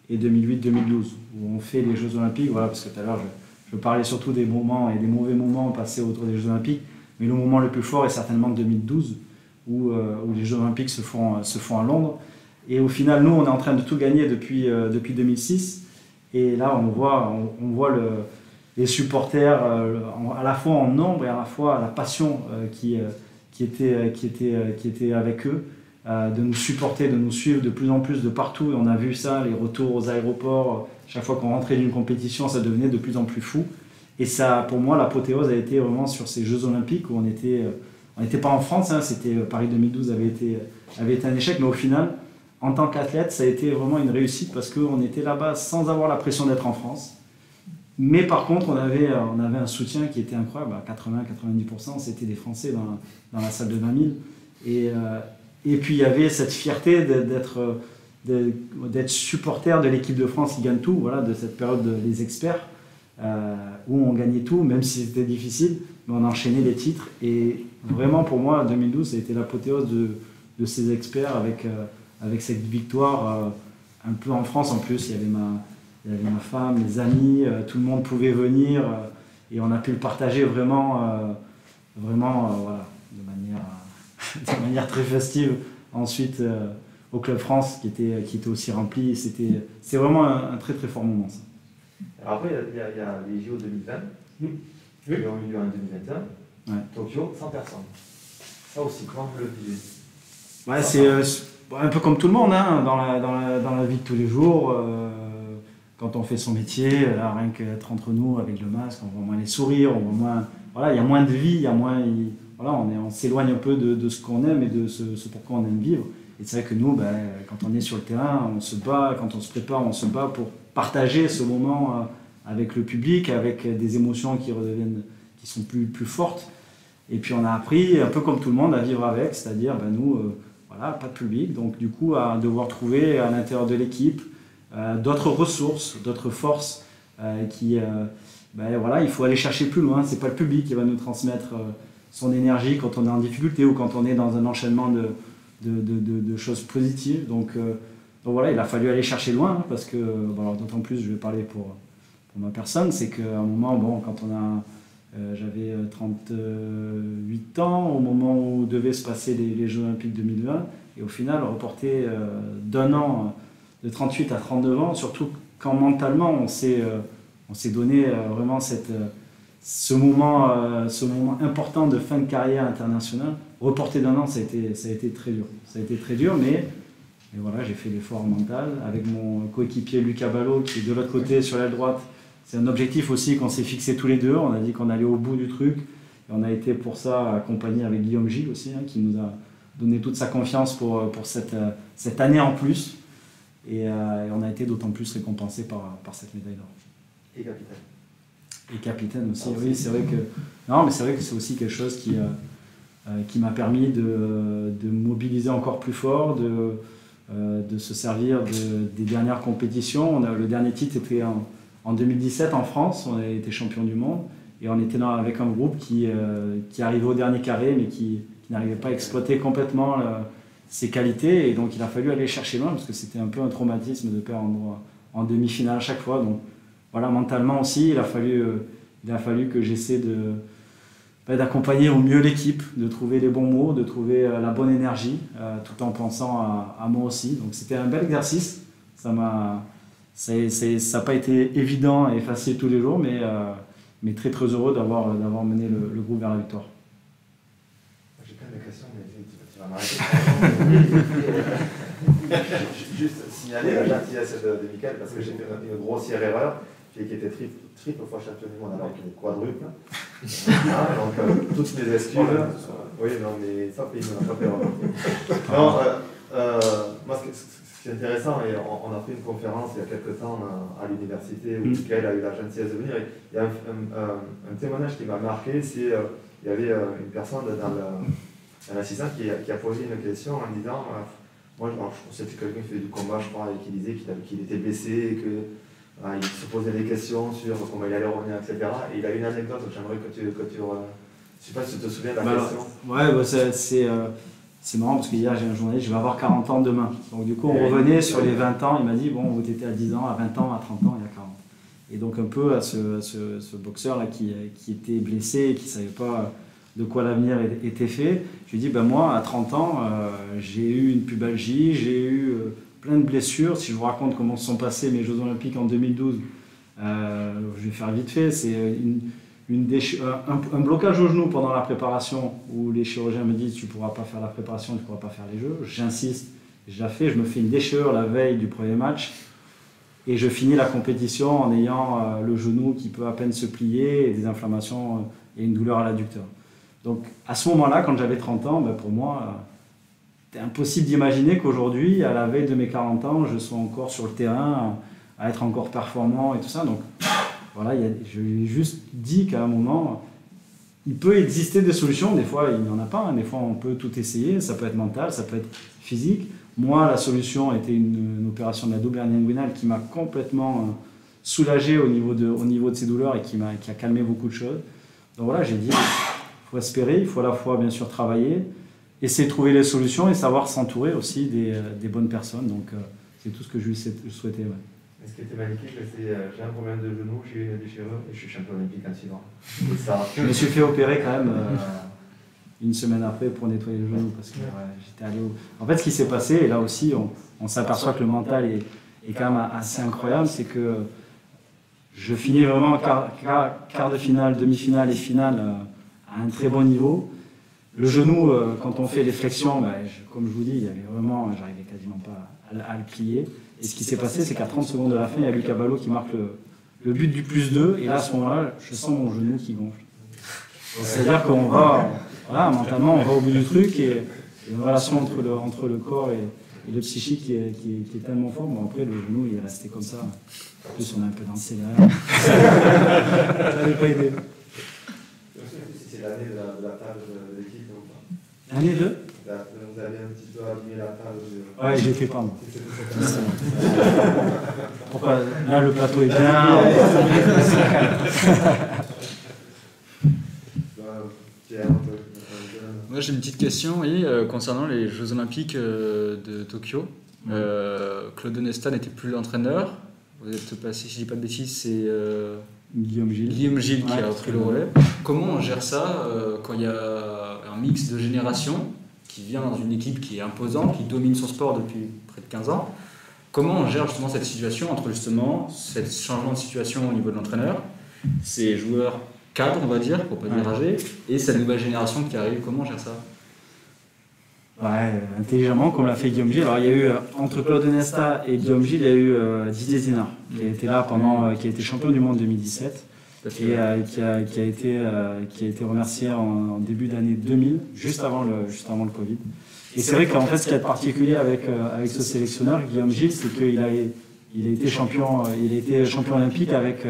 et 2008-2012, où on fait les Jeux Olympiques. Voilà, parce que tout à l'heure, je parlais surtout des moments et des mauvais moments passés autour des Jeux Olympiques, mais le moment le plus fort est certainement 2012, où les Jeux Olympiques se font à Londres. Et au final, nous, on est en train de tout gagner depuis 2006. Et là, on voit les supporters à la fois en nombre et à la fois la passion qui était avec eux, de nous supporter, de nous suivre de plus en plus de partout. Et on a vu ça, les retours aux aéroports, chaque fois qu'on rentrait d'une compétition, ça devenait de plus en plus fou. Et ça, pour moi, l'apothéose a été vraiment sur ces Jeux Olympiques où on n'était pas en France, hein, Paris 2012 avait été un échec, mais au final, en tant qu'athlète, ça a été vraiment une réussite parce qu'on était là-bas sans avoir la pression d'être en France. Mais par contre, on avait un soutien qui était incroyable, à 80-90%, c'était des Français dans la salle de 20 000. Et puis il y avait cette fierté d'être supporter de l'équipe de France qui gagne tout, voilà, de cette période des experts, où on gagnait tout, même si c'était difficile, mais on enchaînait les titres. Et vraiment pour moi, 2012, ça a été l'apothéose de ces experts avec cette victoire un peu en France en plus. Il y avait ma femme, mes amis, tout le monde pouvait venir et on a pu le partager vraiment, voilà, de manière très festive. Ensuite, au Club France qui était aussi rempli. C'est vraiment un très très fort moment, ça. Alors après, il y a les JO 2020 qui ont eu lieu en 2021, Tokyo, 100 personnes. Ça aussi, comment vous le vivez? Ouais, c'est un peu comme tout le monde, hein, dans la vie de tous les jours. Quand on fait son métier, là, rien qu'être entre nous avec le masque, on voit moins les sourires, on voit moins, voilà, il y a moins de vie, il y a moins, voilà, on s'éloigne un peu de ce qu'on aime et de ce pourquoi on aime vivre. Et c'est vrai que nous, quand on est sur le terrain, on se bat, quand on se prépare, on se bat pour partager ce moment avec le public, avec des émotions qui sont plus fortes. Et puis on a appris, un peu comme tout le monde, à vivre avec, c'est-à-dire nous, voilà, pas de public, donc du coup à devoir trouver à l'intérieur de l'équipe d'autres ressources, d'autres forces qui ben voilà, il faut aller chercher plus loin. C'est pas le public qui va nous transmettre son énergie quand on est en difficulté ou quand on est dans un enchaînement de choses positives. Donc voilà, il a fallu aller chercher loin parce que, bon, d'autant plus, je vais parler pour ma personne, c'est qu'à un moment, bon, quand j'avais 38 ans au moment où devaient se passer les Jeux Olympiques 2020, et au final, reporter d'un an de 38 à 32 ans, surtout quand mentalement on s'est donné vraiment ce moment important de fin de carrière internationale. Reporter d'un an, ça a été très dur. Ça a été très dur, mais voilà, j'ai fait l'effort mental avec mon coéquipier Lucas Ballot qui est de l'autre côté sur l'aile droite. C'est un objectif aussi qu'on s'est fixé tous les deux. On a dit qu'on allait au bout du truc. Et on a été pour ça accompagné avec Guillaume Gilles aussi, hein, qui nous a donné toute sa confiance pour cette année en plus. Et on a été d'autant plus récompensé par cette médaille d'or. Et capitaine. Et capitaine aussi, oui, c'est vrai que... Non, mais c'est vrai que c'est aussi quelque chose qui m'a permis de mobiliser encore plus fort, de se servir des dernières compétitions. Le dernier titre était en 2017 en France, on a été champion du monde et on était là avec un groupe qui arrivait au dernier carré mais qui n'arrivait pas à exploiter complètement ses qualités et donc il a fallu aller chercher loin parce que c'était un peu un traumatisme de perdre en demi-finale à chaque fois. Donc voilà, mentalement aussi, il a fallu que j'essaie d'accompagner au mieux l'équipe, de trouver les bons mots, de trouver la bonne énergie, tout en pensant à moi aussi. Donc c'était un bel exercice. Ça n'a pas été évident et facile tous les jours, mais très très heureux d'avoir mené le groupe vers la victoire. J'ai plein de questions, mais tu vas m'arrêter. Juste signaler la gentillesse de Mickaël, parce que j'ai fait une grossière erreur. Qui était triple fois champion du monde alors qu'il est quadruple. Donc toutes mes excuses. Oui, non, mais ça, il ne m'a pas fait remarquer. Non, moi, ce qui est intéressant, et on a fait une conférence il y a quelques temps à l'université où Mickaël a eu la gentillesse de venir. Il y a un témoignage qui m'a marqué, c'est il y avait une personne dans l'assistant qui a posé une question en disant moi, c'était quelqu'un qui faisait du combat, je crois, et qui disait qu'il était blessé et que. Il se posait des questions sur comment il allait revenir, etc. Et il a une anecdote, j'aimerais que tu je ne sais pas si tu te souviens de la question. Ouais, c'est marrant parce qu'hier j'ai un journaliste, je vais avoir 40 ans demain. Donc du coup on revenait sur les 20 ans, il m'a dit bon, vous étiez à 10 ans, à 20 ans, à 30 ans, il y a 40. Et donc un peu à ce boxeur-là qui était blessé et qui ne savait pas de quoi l'avenir était fait, je lui ai dit moi à 30 ans, j'ai eu une pubalgie, j'ai eu... plein de blessures. Si je vous raconte comment se sont passés mes Jeux Olympiques en 2012, je vais faire vite fait. C'est un blocage au genou pendant la préparation où les chirurgiens me disent tu ne pourras pas faire la préparation, tu ne pourras pas faire les Jeux. J'insiste, je la fais, je me fais une déchirure la veille du premier match et je finis la compétition en ayant le genou qui peut à peine se plier et des inflammations et une douleur à l'adducteur. Donc à ce moment-là, quand j'avais 30 ans, pour moi... c'est impossible d'imaginer qu'aujourd'hui, à la veille de mes 40 ans, je sois encore sur le terrain, à être encore performant et tout ça. Donc voilà, je lui ai juste dit qu'à un moment, il peut exister des solutions. Des fois, il n'y en a pas. Des fois, on peut tout essayer. Ça peut être mental, ça peut être physique. Moi, la solution était une opération de la double hernie inguinale qui m'a complètement soulagé au niveau de ces douleurs et qui a calmé beaucoup de choses. Donc voilà, j'ai dit, il faut espérer, il faut à la fois, bien sûr, travailler, essayer de trouver les solutions et savoir s'entourer aussi des bonnes personnes. Donc, c'est tout ce que je lui souhaitais. Ouais. Ce qui était magnifique, c'est j'ai un problème de genou, j'ai eu une déchirure et je suis champion olympique en 6 ans. Je me suis fait opérer quand même une semaine après pour nettoyer le genou parce que j'étais allé En fait, ce qui s'est passé, et là aussi, on s'aperçoit que le mental est quand même assez incroyable, c'est que je finis vraiment quart de finale, demi-finale et finale à un très bon niveau. Le genou, quand on fait les flexions, comme je vous dis, il y avait vraiment, j'arrivais quasiment pas à le plier. Et ce qui s'est passé, c'est qu'à 30 secondes de la fin, il y a Lucas Ballot qui marque le but du +2. Et là, à ce moment-là, je sens mon genou qui gonfle. C'est-à-dire qu'on va, voilà, mentalement, on va au bout du truc et une relation entre le corps et le psychique qui est tellement fort. Bon, après, le genou, il est resté comme ça. En plus, on a un peu dansé derrière. Ça n'avait pas aidé. C'est l'année de la table de l'équipe ou pas? L'année de Vous avez un petit peu abîmé la table. Ouais, j'ai fait pas moi. pourquoi là le plateau est bien. Moi j'ai une petite question oui, concernant les Jeux Olympiques de Tokyo. Claude Onesta n'était plus l'entraîneur. Vous êtes passé, si je ne dis pas de bêtises, c'est Guillaume Gilles qui a pris le relais. Comment on gère ça quand il y a un mix de générations qui vient dans une équipe qui est imposante, qui domine son sport depuis près de 15 ans? Comment on gère justement cette situation entre justement ce changement de situation au niveau de l'entraîneur, ces joueurs cadres, on va dire, pour pas dire âgés, et cette nouvelle génération qui arrive? Comment on gère ça? Ouais, intelligemment, comme l'a fait Guillaume Gilles. Alors, il y a eu, entre Claude Onesta et Guillaume Gilles, il y a eu Didier Zinard, qui a été là qui a été champion du monde 2017, et qui a été remercié en début d'année 2000, juste avant le Covid. Et c'est vrai qu'en fait, ce qui est particulier avec ce sélectionneur, Guillaume Gilles, c'est qu'il a été champion olympique avec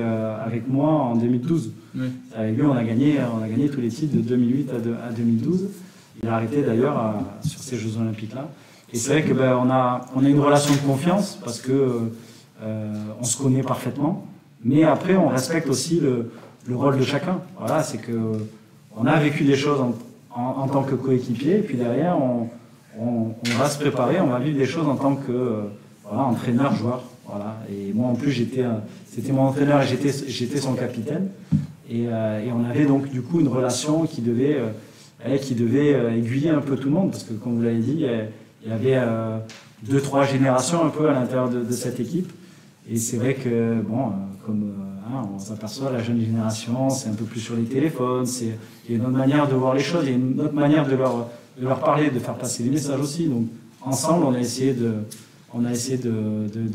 moi en 2012. Oui. Avec lui, on a gagné tous les titres de 2008 à 2012. Il a arrêté d'ailleurs sur ces Jeux Olympiques-là. Et c'est vrai que on a une relation de confiance parce que on se connaît parfaitement. Mais après, on respecte aussi le rôle de chacun. Voilà, c'est que on a vécu des choses en tant que coéquipier, et puis derrière, on va se préparer, on va vivre des choses en tant que entraîneur, joueur. Voilà. Et moi, en plus, c'était mon entraîneur et j'étais son capitaine. Et on avait donc du coup une relation qui devait aiguiller un peu tout le monde, parce que comme vous l'avez dit, il y avait 2-3 générations un peu à l'intérieur de cette équipe. Et c'est vrai que, on s'aperçoit, la jeune génération, c'est un peu plus sur les téléphones, il y a une autre manière de voir les choses, il y a une autre manière de leur parler, de faire passer des messages aussi. Donc ensemble, on a essayé de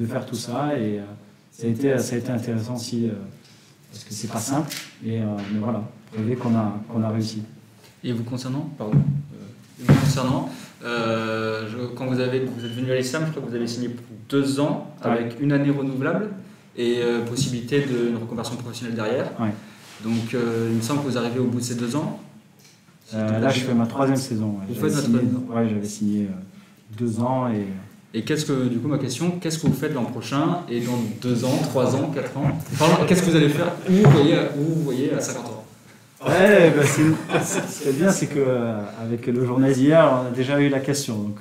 faire tout ça, et ça a été intéressant aussi, parce que c'est pas simple, mais voilà, prouver qu'on a réussi. Et vous concernant, quand vous êtes venu à l'ISAM, je crois que vous avez signé pour 2 ans, avec une année renouvelable et possibilité d'une reconversion professionnelle derrière. Ouais. Donc il me semble que vous arrivez au bout de ces 2 ans. Là, je fais ma 3e saison. Ouais. Vous faites votre 3e saison. Ouais, j'avais signé 2 ans. Et ma question, qu'est-ce que vous faites l'an prochain et dans 2 ans, 3 ans, 4 ans? Enfin, qu'est-ce que vous allez faire? Où vous voyez à 50 ans? Ouais, ce qui est bien, c'est qu'avec le journaliste hier, on a déjà eu la question. Donc,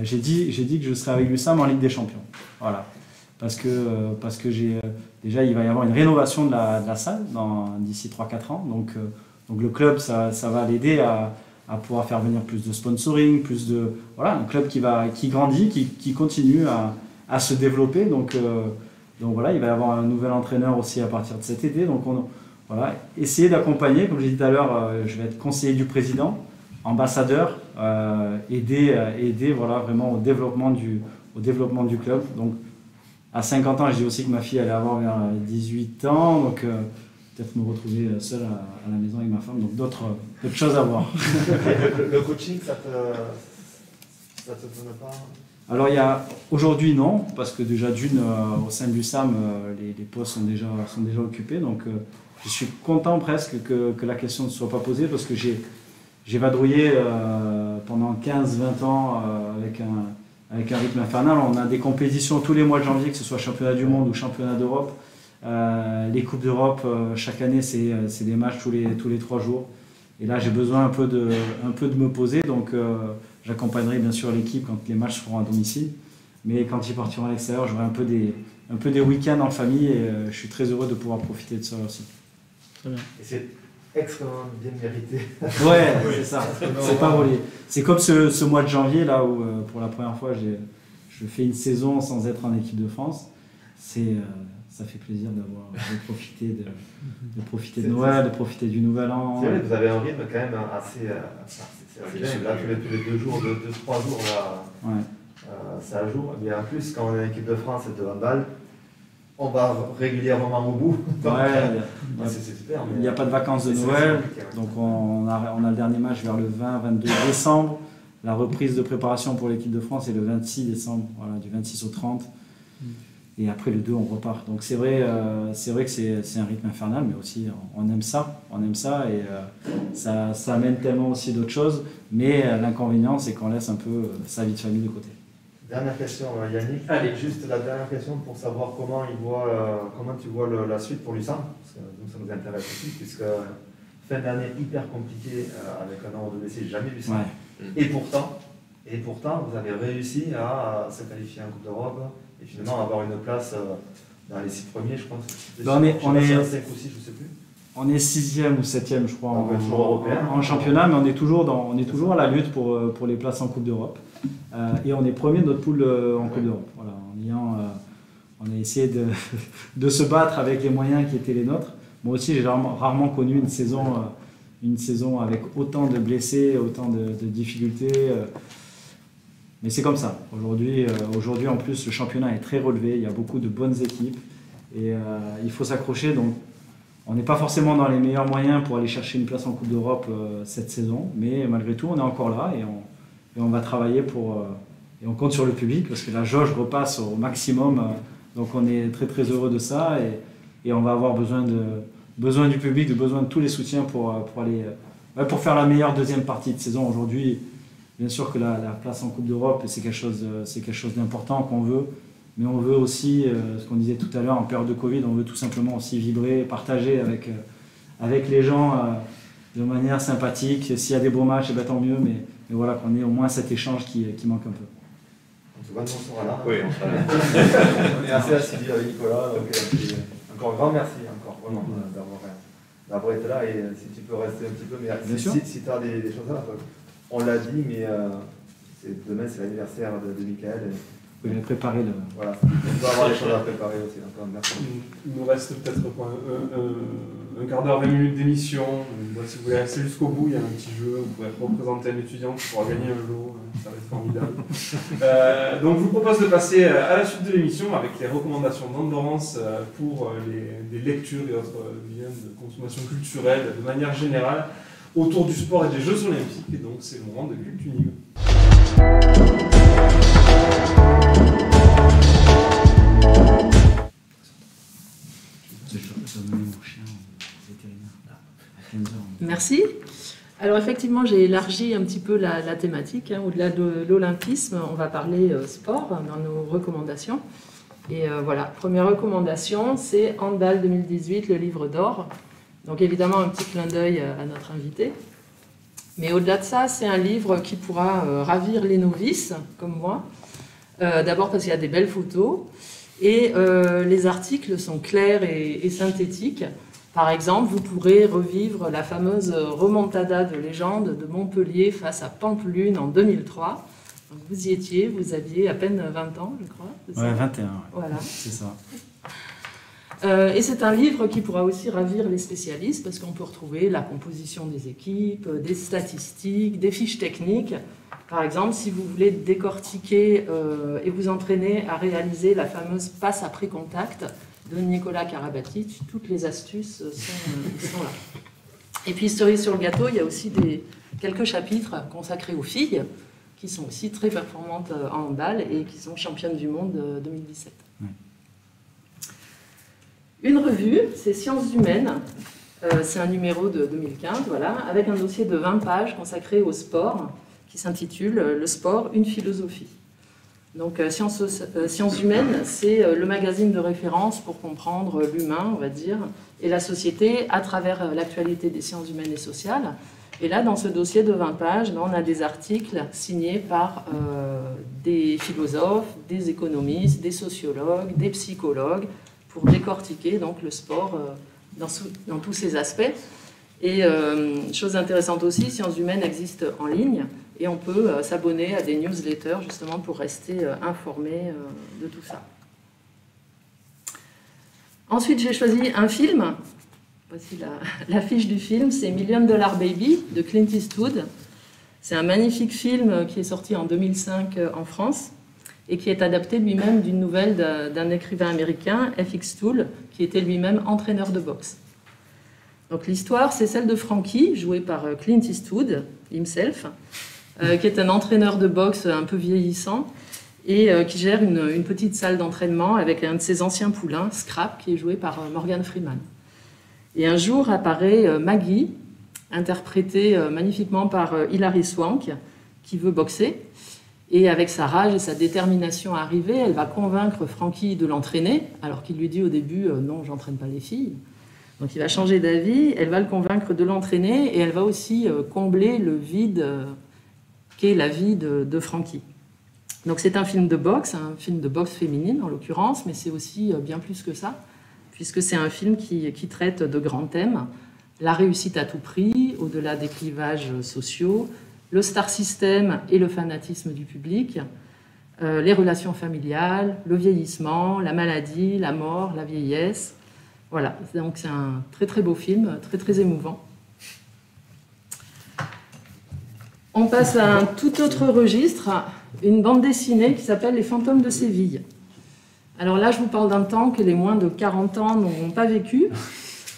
j'ai dit que je serais avec l'USAM en Ligue des Champions. Voilà. Parce que déjà, il va y avoir une rénovation de la salle d'ici 3-4 ans. Donc le club, ça va l'aider à pouvoir faire venir plus de sponsoring, un club qui grandit, qui continue à se développer. Donc voilà, il va y avoir un nouvel entraîneur aussi à partir de cet été. Donc voilà, essayer d'accompagner, comme j'ai dit tout à l'heure, je vais être conseiller du président, ambassadeur, aider voilà, vraiment au développement du club. Donc à 50 ans, je dis aussi que ma fille allait avoir vers 18 ans, donc peut-être me retrouver seul à la maison avec ma femme, donc d'autres choses à voir. Le coaching, ça te donne pas? Alors aujourd'hui non, parce que déjà au sein du SAM, les postes sont déjà occupés, donc je suis content presque que la question ne soit pas posée, parce que j'ai vadrouillé pendant 15-20 ans avec un rythme infernal. On a des compétitions tous les mois de janvier, que ce soit championnat du monde ou championnat d'Europe. Les Coupes d'Europe, chaque année, c'est des matchs tous les 3 jours. Et là, j'ai besoin un peu de me poser, donc j'accompagnerai bien sûr l'équipe quand les matchs seront à domicile. Mais quand ils partiront à l'extérieur, j'aurai un peu des week-ends en famille, et je suis très heureux de pouvoir profiter de ça aussi. Très bien. Et c'est extrêmement bien mérité. Ouais, c'est ça. C'est pas volé. C'est comme ce mois de janvier là où pour la première fois je fais une saison sans être en équipe de France. Ça fait plaisir de profiter de Noël, de profiter du Nouvel An. C'est vrai que vous avez un rythme quand même assez bien. Là, tous les 2 jours, 2-3 jours, là, ça joue. Mais en plus, quand on est en équipe de France et de handball, on va régulièrement au bout. Donc, c'est super. Il n'y a pas de vacances de Noël, donc on a le dernier match vers le 20-22 décembre. La reprise de préparation pour l'équipe de France est le 26 décembre, voilà, du 26 au 30. Et après le 2, on repart. Donc c'est vrai que c'est un rythme infernal, mais aussi on aime ça, et ça amène tellement aussi d'autres choses. Mais l'inconvénient, c'est qu'on laisse un peu sa vie de famille de côté. Dernière question, Yannick. Allez. Juste la dernière question pour savoir comment tu vois la suite pour l'USAM, parce que nous, ça nous intéresse aussi, puisque fin d'année hyper compliquée avec un nombre de blessés jamais vu ça. Ouais. Et pourtant, vous avez réussi à se qualifier en Coupe d'Europe et finalement avoir une place dans les 6 premiers, je pense. On est 5 ou 6, je sais plus. On est 6e ou 7e, je crois, en championnat, mais on est toujours à la lutte pour les places en Coupe d'Europe. Et on est premier de notre poule en Coupe d'Europe. Voilà, on a essayé de se battre avec les moyens qui étaient les nôtres. Moi aussi, j'ai rarement connu une saison avec autant de blessés, autant de difficultés. Mais c'est comme ça. Aujourd'hui, en plus, le championnat est très relevé. Il y a beaucoup de bonnes équipes. Et il faut s'accrocher. Donc, on n'est pas forcément dans les meilleurs moyens pour aller chercher une place en Coupe d'Europe cette saison. Mais malgré tout, on est encore là et on va travailler et on compte sur le public parce que la jauge repasse au maximum. Donc, on est très, très heureux de ça. Et on va avoir besoin du public, besoin de tous les soutiens pour faire la meilleure deuxième partie de saison. Aujourd'hui, bien sûr que la place en Coupe d'Europe, c'est quelque chose d'important qu'on veut. Mais on veut aussi, ce qu'on disait tout à l'heure, en période de Covid, on veut tout simplement aussi vibrer, partager avec les gens de manière sympathique. S'il y a des beaux matchs, tant mieux, mais voilà, qu'on ait au moins cet échange qui manque un peu. En tout cas, nous, on sera là. Oui, on sera là. On est assez assidus avec Nicolas. Donc, encore un grand merci, vraiment, d'avoir été là. Et si tu peux rester un petit peu, mais si tu as des choses là, on l'a dit, mais demain, c'est l'anniversaire de Michael. Vous avez préparé le... Voilà, on peut avoir des choses à préparer aussi. Encore merci. Il nous reste peut-être un quart d'heure, 20 minutes d'émission. Si vous voulez rester jusqu'au bout, il y a un petit jeu. Vous pouvez représenter un étudiant qui pourra gagner un lot. Ça va être formidable. Donc je vous propose de passer à la suite de l'émission avec les recommandations d'Endurance pour les lectures et autres biens de consommation culturelle de manière générale autour du sport et des Jeux Olympiques. Et donc c'est le moment de Culture Unique. Merci. Alors effectivement, j'ai élargi un petit peu la thématique. Au-delà de l'olympisme, on va parler sport dans nos recommandations. Et voilà, première recommandation, c'est Handball 2018, le livre d'or. Donc évidemment, un petit clin d'œil à notre invité. Mais au-delà de ça, c'est un livre qui pourra ravir les novices, comme moi. D'abord parce qu'il y a des belles photos. Et les articles sont clairs et synthétiques. Par exemple, vous pourrez revivre la fameuse remontada de légende de Montpellier face à Pampelune en 2003. Donc vous y étiez, vous aviez à peine 20 ans, je crois. Ouais, 21. Ouais. Voilà. C'est ça. Et c'est un livre qui pourra aussi ravir les spécialistes parce qu'on peut retrouver la composition des équipes, des statistiques, des fiches techniques. Par exemple, si vous voulez décortiquer et vous entraîner à réaliser la fameuse passe après contact de Nicolas Karabatic, toutes les astuces sont là. Et puis, cerise sur le gâteau, il y a aussi quelques chapitres consacrés aux filles qui sont aussi très performantes en handball et qui sont championnes du monde 2017. Oui. Une revue, c'est Sciences Humaines. C'est un numéro de 2015, voilà, avec un dossier de 20 pages consacré au sport qui s'intitule « Le sport, une philosophie ». Donc, Sciences Humaines, c'est le magazine de référence pour comprendre l'humain, on va dire, et la société à travers l'actualité des sciences humaines et sociales. Et là, dans ce dossier de 20 pages, on a des articles signés par des philosophes, des économistes, des sociologues, des psychologues, pour décortiquer donc, le sport dans tous ses aspects. Et chose intéressante aussi, Sciences Humaines existe en ligne. Et on peut s'abonner à des newsletters justement pour rester informé de tout ça. Ensuite, j'ai choisi un film. Voici l'affiche du film. C'est $1 Million Baby de Clint Eastwood. C'est un magnifique film qui est sorti en 2005 en France et qui est adapté lui-même d'une nouvelle d'un écrivain américain, F.X. Toole, qui était lui-même entraîneur de boxe. Donc l'histoire, c'est celle de Frankie, joué par Clint Eastwood himself, qui est un entraîneur de boxe un peu vieillissant et qui gère une petite salle d'entraînement avec un de ses anciens poulains, Scrap, qui est joué par Morgan Freeman. Et un jour apparaît Maggie, interprétée magnifiquement par Hilary Swank, qui veut boxer. Et avec sa rage et sa détermination à arriver, elle va convaincre Francky de l'entraîner, alors qu'il lui dit au début « non, j'entraîne pas les filles ». Donc il va changer d'avis, elle va le convaincre de l'entraîner et elle va aussi combler le vide qu'est la vie de Francky. Donc c'est un film de boxe féminine en l'occurrence, mais c'est aussi bien plus que ça, puisque c'est un film qui traite de grands thèmes, la réussite à tout prix, au-delà des clivages sociaux, le star system et le fanatisme du public, les relations familiales, le vieillissement, la maladie, la mort, la vieillesse. Voilà, donc c'est un très très beau film, très très émouvant. On passe à un tout autre registre, une bande dessinée qui s'appelle Les Fantômes de Séville. Alors là, je vous parle d'un temps que les moins de 40 ans n'auront pas vécu,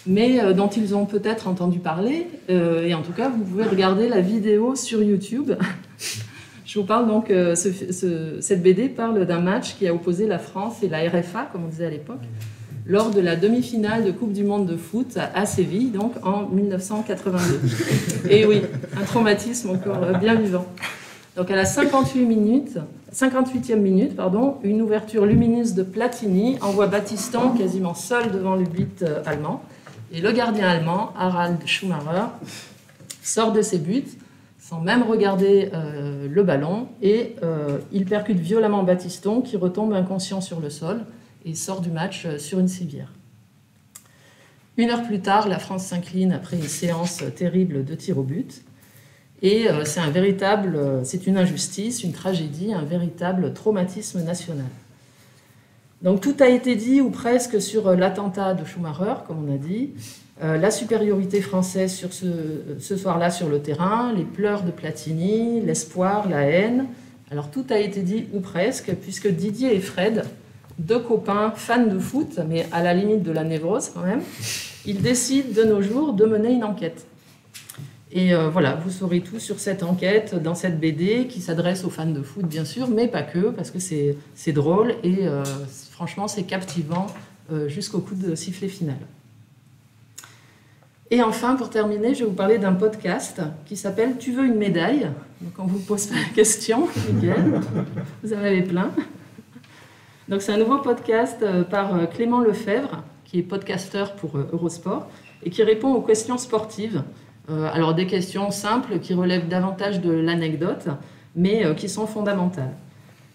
mais dont ils ont peut-être entendu parler. Et en tout cas, vous pouvez regarder la vidéo sur YouTube. Je vous parle donc, cette BD parle d'un match qui a opposé la France et la RFA, comme on disait à l'époque, lors de la demi-finale de Coupe du Monde de foot à Séville, donc en 1982. Et oui, un traumatisme encore bien vivant. Donc à la 58e minute, une ouverture lumineuse de Platini envoie Battiston quasiment seul devant le but allemand. Et le gardien allemand, Harald Schumacher, sort de ses buts sans même regarder le ballon et il percute violemment Battiston qui retombe inconscient sur le sol et sort du match sur une civière. 1 heure plus tard, la France s'incline après une séance terrible de tir au but. Et c'est une injustice, une tragédie, un véritable traumatisme national. Donc tout a été dit, ou presque, sur l'attentat de Schumacher, comme on a dit, la supériorité française sur ce soir-là sur le terrain, les pleurs de Platini, l'espoir, la haine. Alors tout a été dit, ou presque, puisque Didier et Fred, 2 copains fans de foot, mais à la limite de la névrose quand même, ils décident de nos jours de mener une enquête. Et voilà, vous saurez tout sur cette enquête dans cette BD qui s'adresse aux fans de foot, bien sûr, mais pas que, parce que c'est drôle et franchement, c'est captivant jusqu'au coup de sifflet final. Et enfin, pour terminer, je vais vous parler d'un podcast qui s'appelle « Tu veux une médaille ?» Donc, on vous pose pas la question, Miguel, vous en avez plein. Donc, c'est un nouveau podcast par Clément Lefebvre, qui est podcasteur pour Eurosport, et qui répond aux questions sportives. Alors des questions simples qui relèvent davantage de l'anecdote, mais qui sont fondamentales.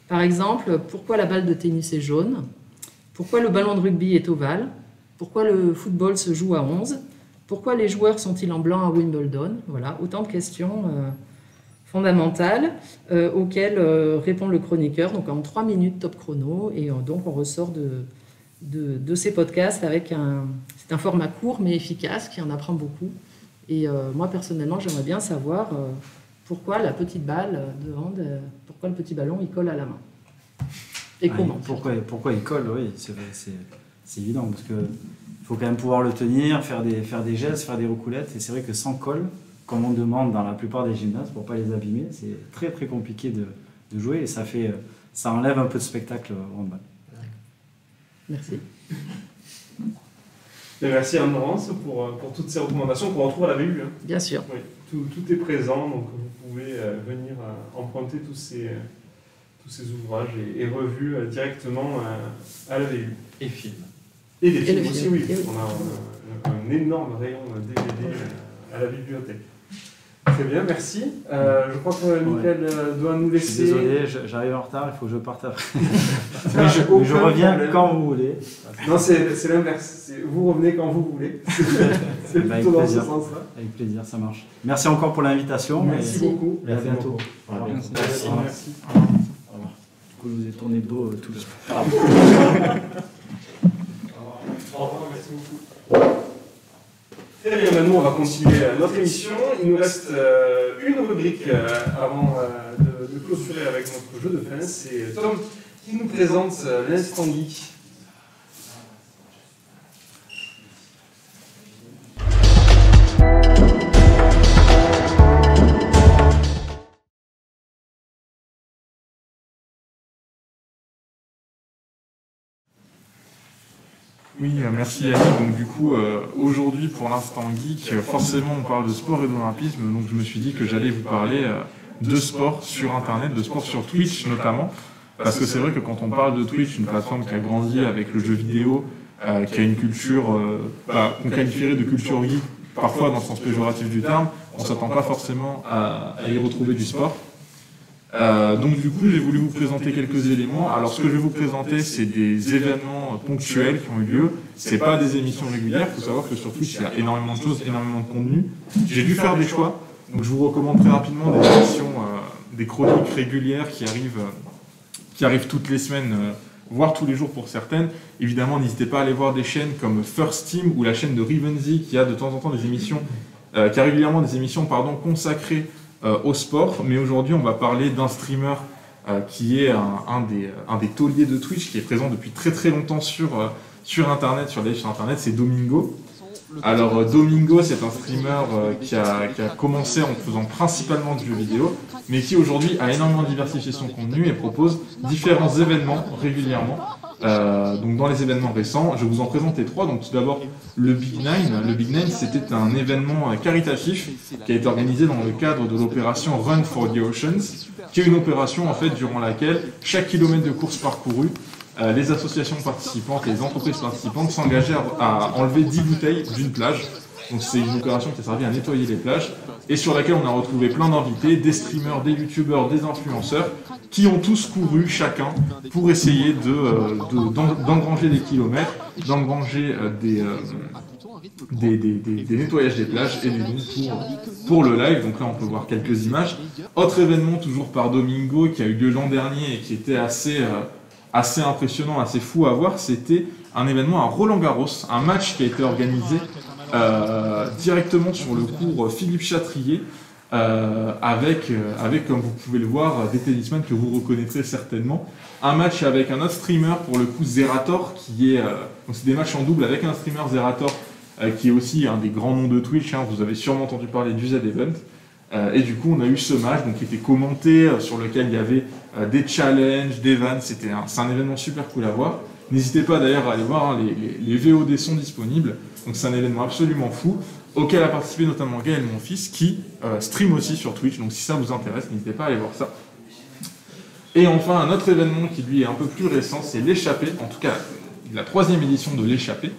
Par exemple, pourquoi la balle de tennis est jaune? Pourquoi le ballon de rugby est ovale? Pourquoi le football se joue à 11? Pourquoi les joueurs sont-ils en blanc à Wimbledon? Voilà, autant de questions fondamentales auxquelles répond le chroniqueur, donc en 3 minutes top chrono, et donc on ressort de ces podcasts avec c'est un format court mais efficace qui en apprend beaucoup. Et moi, personnellement, j'aimerais bien savoir pourquoi la petite balle de hand, pourquoi le petit ballon, il colle à la main. Et comment? Pourquoi il colle, oui, c'est évident, parce qu'il faut quand même pouvoir le tenir, faire des gestes, faire des roucoulettes, et c'est vrai que sans colle, comme on demande dans la plupart des gymnases, pour ne pas les abîmer, c'est très très compliqué de jouer, et ça enlève un peu de spectacle au handball. Merci. Et merci Anne-Laurence pour toutes ces recommandations qu'on retrouve à la BU. Hein. Bien sûr. Oui, tout est présent, donc vous pouvez venir emprunter tous ces ouvrages et revues directement à la BU. Et films. Et des films aussi, oui. On a un énorme rayon DVD à la bibliothèque. Très bien, merci. Je crois que Mickaël doit nous laisser. Je suis désolé, j'arrive en retard, il faut que je parte après. mais je reviens problème. Quand vous voulez. Non, c'est l'inverse. Vous revenez quand vous voulez. C'est plutôt dans ce sens-là. Avec plaisir, ça marche. Merci encore pour l'invitation. Merci beaucoup. Et à bientôt. Merci. Au revoir. Du coup, je vous ai tourné le dos tout le temps. Au revoir, merci beaucoup. Très bien, maintenant on va continuer notre émission. Il nous reste une rubrique avant de clôturer avec notre jeu de fin. C'est Tom qui nous présente l'instant geek. Oui, merci Yannick. Donc du coup, aujourd'hui pour l'instant geek, forcément on parle de sport et d'olympisme, donc je me suis dit que j'allais vous parler de sport sur Internet, de sport sur Twitch notamment. Parce que c'est vrai que quand on parle de Twitch, une plateforme qui a grandi avec le jeu vidéo, qui a une culture qu'on qualifierait de culture geek, parfois dans le sens péjoratif du terme, on ne s'attend pas forcément à y retrouver du sport. Donc du coup, j'ai voulu vous présenter quelques éléments. Alors ce que je vais vous présenter, c'est des événements ponctuels qui ont eu lieu. C'est pas des émissions régulières. Il faut savoir que sur Twitch, il y a énormément de choses, énormément de contenu. J'ai dû faire des choix. Donc je vous recommande très rapidement des émissions, des chroniques régulières qui arrivent toutes les semaines, voire tous les jours pour certaines. Évidemment, n'hésitez pas à aller voir des chaînes comme First Team ou la chaîne de Rivenzi qui a de temps en temps des émissions, qui a régulièrement des émissions consacrées au sport. Mais aujourd'hui, on va parler d'un streamer qui est un des tauliers de Twitch, qui est présent depuis très très longtemps sur Internet, sur Internet, c'est Domingo. Alors Domingo, c'est un streamer qui a commencé en faisant principalement du jeu vidéo, mais qui aujourd'hui a énormément diversifié son contenu et propose différents événements régulièrement. Donc dans les événements récents, je vais vous en présenter 3. Donc tout d'abord le Big Nine. Le Big Nine, c'était un événement caritatif qui a été organisé dans le cadre de l'opération Run for the Oceans, qui est une opération en fait durant laquelle chaque kilomètre de course parcouru, les associations participantes et les entreprises participantes s'engagèrent à enlever 10 bouteilles d'une plage. Donc c'est une opération qui a servi à nettoyer les plages et sur laquelle on a retrouvé plein d'invités, des streamers, des youtubeurs, des influenceurs qui ont tous couru chacun pour essayer d'engranger des kilomètres, d'engranger des nettoyages des plages et des dons pour le live. Donc là on peut voir quelques images. Autre événement toujours par Domingo qui a eu lieu l'an dernier et qui était assez impressionnant, assez fou à voir, c'était un événement à Roland-Garros, un match qui a été organisé directement sur le cours Philippe Chatrier, avec, comme vous pouvez le voir, des tennisman que vous reconnaîtrez certainement. Un match avec un autre streamer, pour le coup Zerator, donc c'est des matchs en double avec un streamer Zerator, qui est aussi un des grands noms de Twitch, vous avez sûrement entendu parler du Z-Event. Et du coup, on a eu ce match qui était commenté, sur lequel il y avait des challenges, des vannes. C'est un événement super cool à voir. N'hésitez pas d'ailleurs à aller voir, les VOD sont disponibles. Donc c'est un événement absolument fou, auquel a participé notamment Gaël, mon fils, qui stream aussi sur Twitch. Donc si ça vous intéresse, n'hésitez pas à aller voir ça. Et enfin, un autre événement qui lui est un peu plus récent, c'est l'Échappée. En tout cas, la 3e édition de l'Échappée.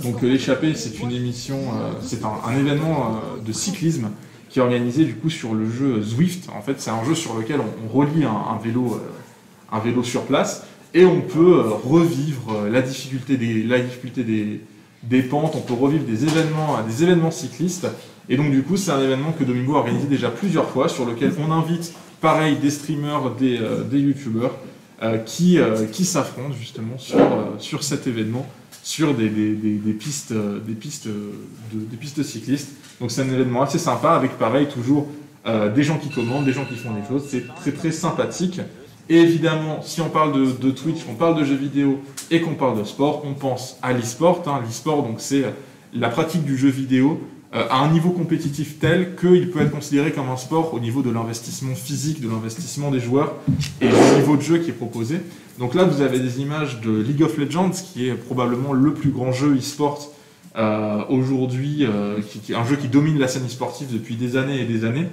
Donc l'Échappée, c'est une émission, c'est un événement de cyclisme qui est organisé du coup sur le jeu Zwift. En fait, c'est un jeu sur lequel on relie un vélo sur place et on peut revivre la difficulté des pentes, on peut revivre des événements cyclistes. Et donc du coup, c'est un événement que Domingo a organisé déjà plusieurs fois, sur lequel on invite pareil des streamers, des youtubeurs qui s'affrontent justement sur cet événement, sur des pistes cyclistes. Donc c'est un événement assez sympa avec pareil toujours des gens qui commentent, des gens qui font des choses. C'est très très sympathique. Et évidemment, si on parle de Twitch, on parle de jeux vidéo et qu'on parle de sport, on pense à l'e-sport. L'e-sport, donc c'est la pratique du jeu vidéo à un niveau compétitif tel qu'il peut être considéré comme un sport au niveau de l'investissement physique, de l'investissement des joueurs et du niveau de jeu qui est proposé. Donc là, vous avez des images de League of Legends, qui est probablement le plus grand jeu e-sport aujourd'hui, qui est un jeu qui domine la scène e-sportive depuis des années et des années.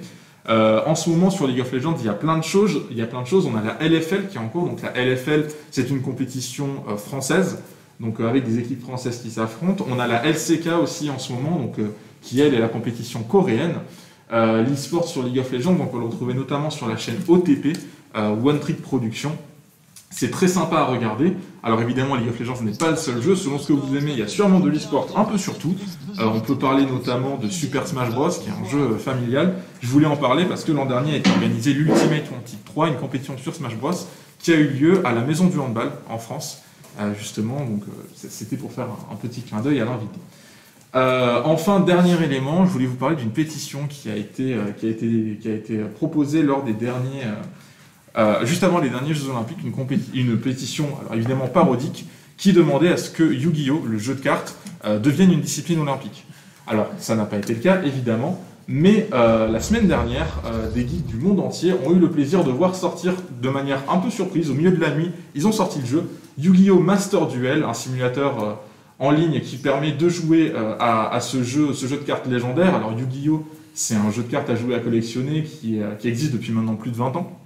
En ce moment, sur League of Legends, il y a plein de choses. On a la LFL qui est en cours. Donc la LFL, c'est une compétition française, donc avec des équipes françaises qui s'affrontent. On a la LCK aussi en ce moment, donc qui elle est la compétition coréenne. L'e-sport sur League of Legends, donc on peut le retrouver notamment sur la chaîne OTP, One Trick Production. C'est très sympa à regarder. Alors évidemment, League of Legends n'est pas le seul jeu. Selon ce que vous aimez, il y a sûrement de l'e-sport un peu sur tout. On peut parler notamment de Super Smash Bros, qui est un jeu familial. Je voulais en parler parce que l'an dernier a été organisé l'Ultimate Wanted 3, une compétition sur Smash Bros, qui a eu lieu à la Maison du Handball en France, justement. Donc c'était pour faire un petit clin d'œil à l'invité. Enfin, dernier élément, je voulais vous parler d'une pétition qui a été proposée lors des derniers... juste avant les derniers Jeux Olympiques, une pétition, alors évidemment parodique, qui demandait à ce que Yu-Gi-Oh!, le jeu de cartes, devienne une discipline olympique. Alors, ça n'a pas été le cas, évidemment, mais la semaine dernière, des geeks du monde entier ont eu le plaisir de voir sortir de manière un peu surprise, au milieu de la nuit, ils ont sorti le jeu Yu-Gi-Oh! Master Duel, un simulateur en ligne qui permet de jouer à ce jeu de cartes légendaire. Alors Yu-Gi-Oh! c'est un jeu de cartes à jouer, à collectionner, qui existe depuis maintenant plus de 20 ans,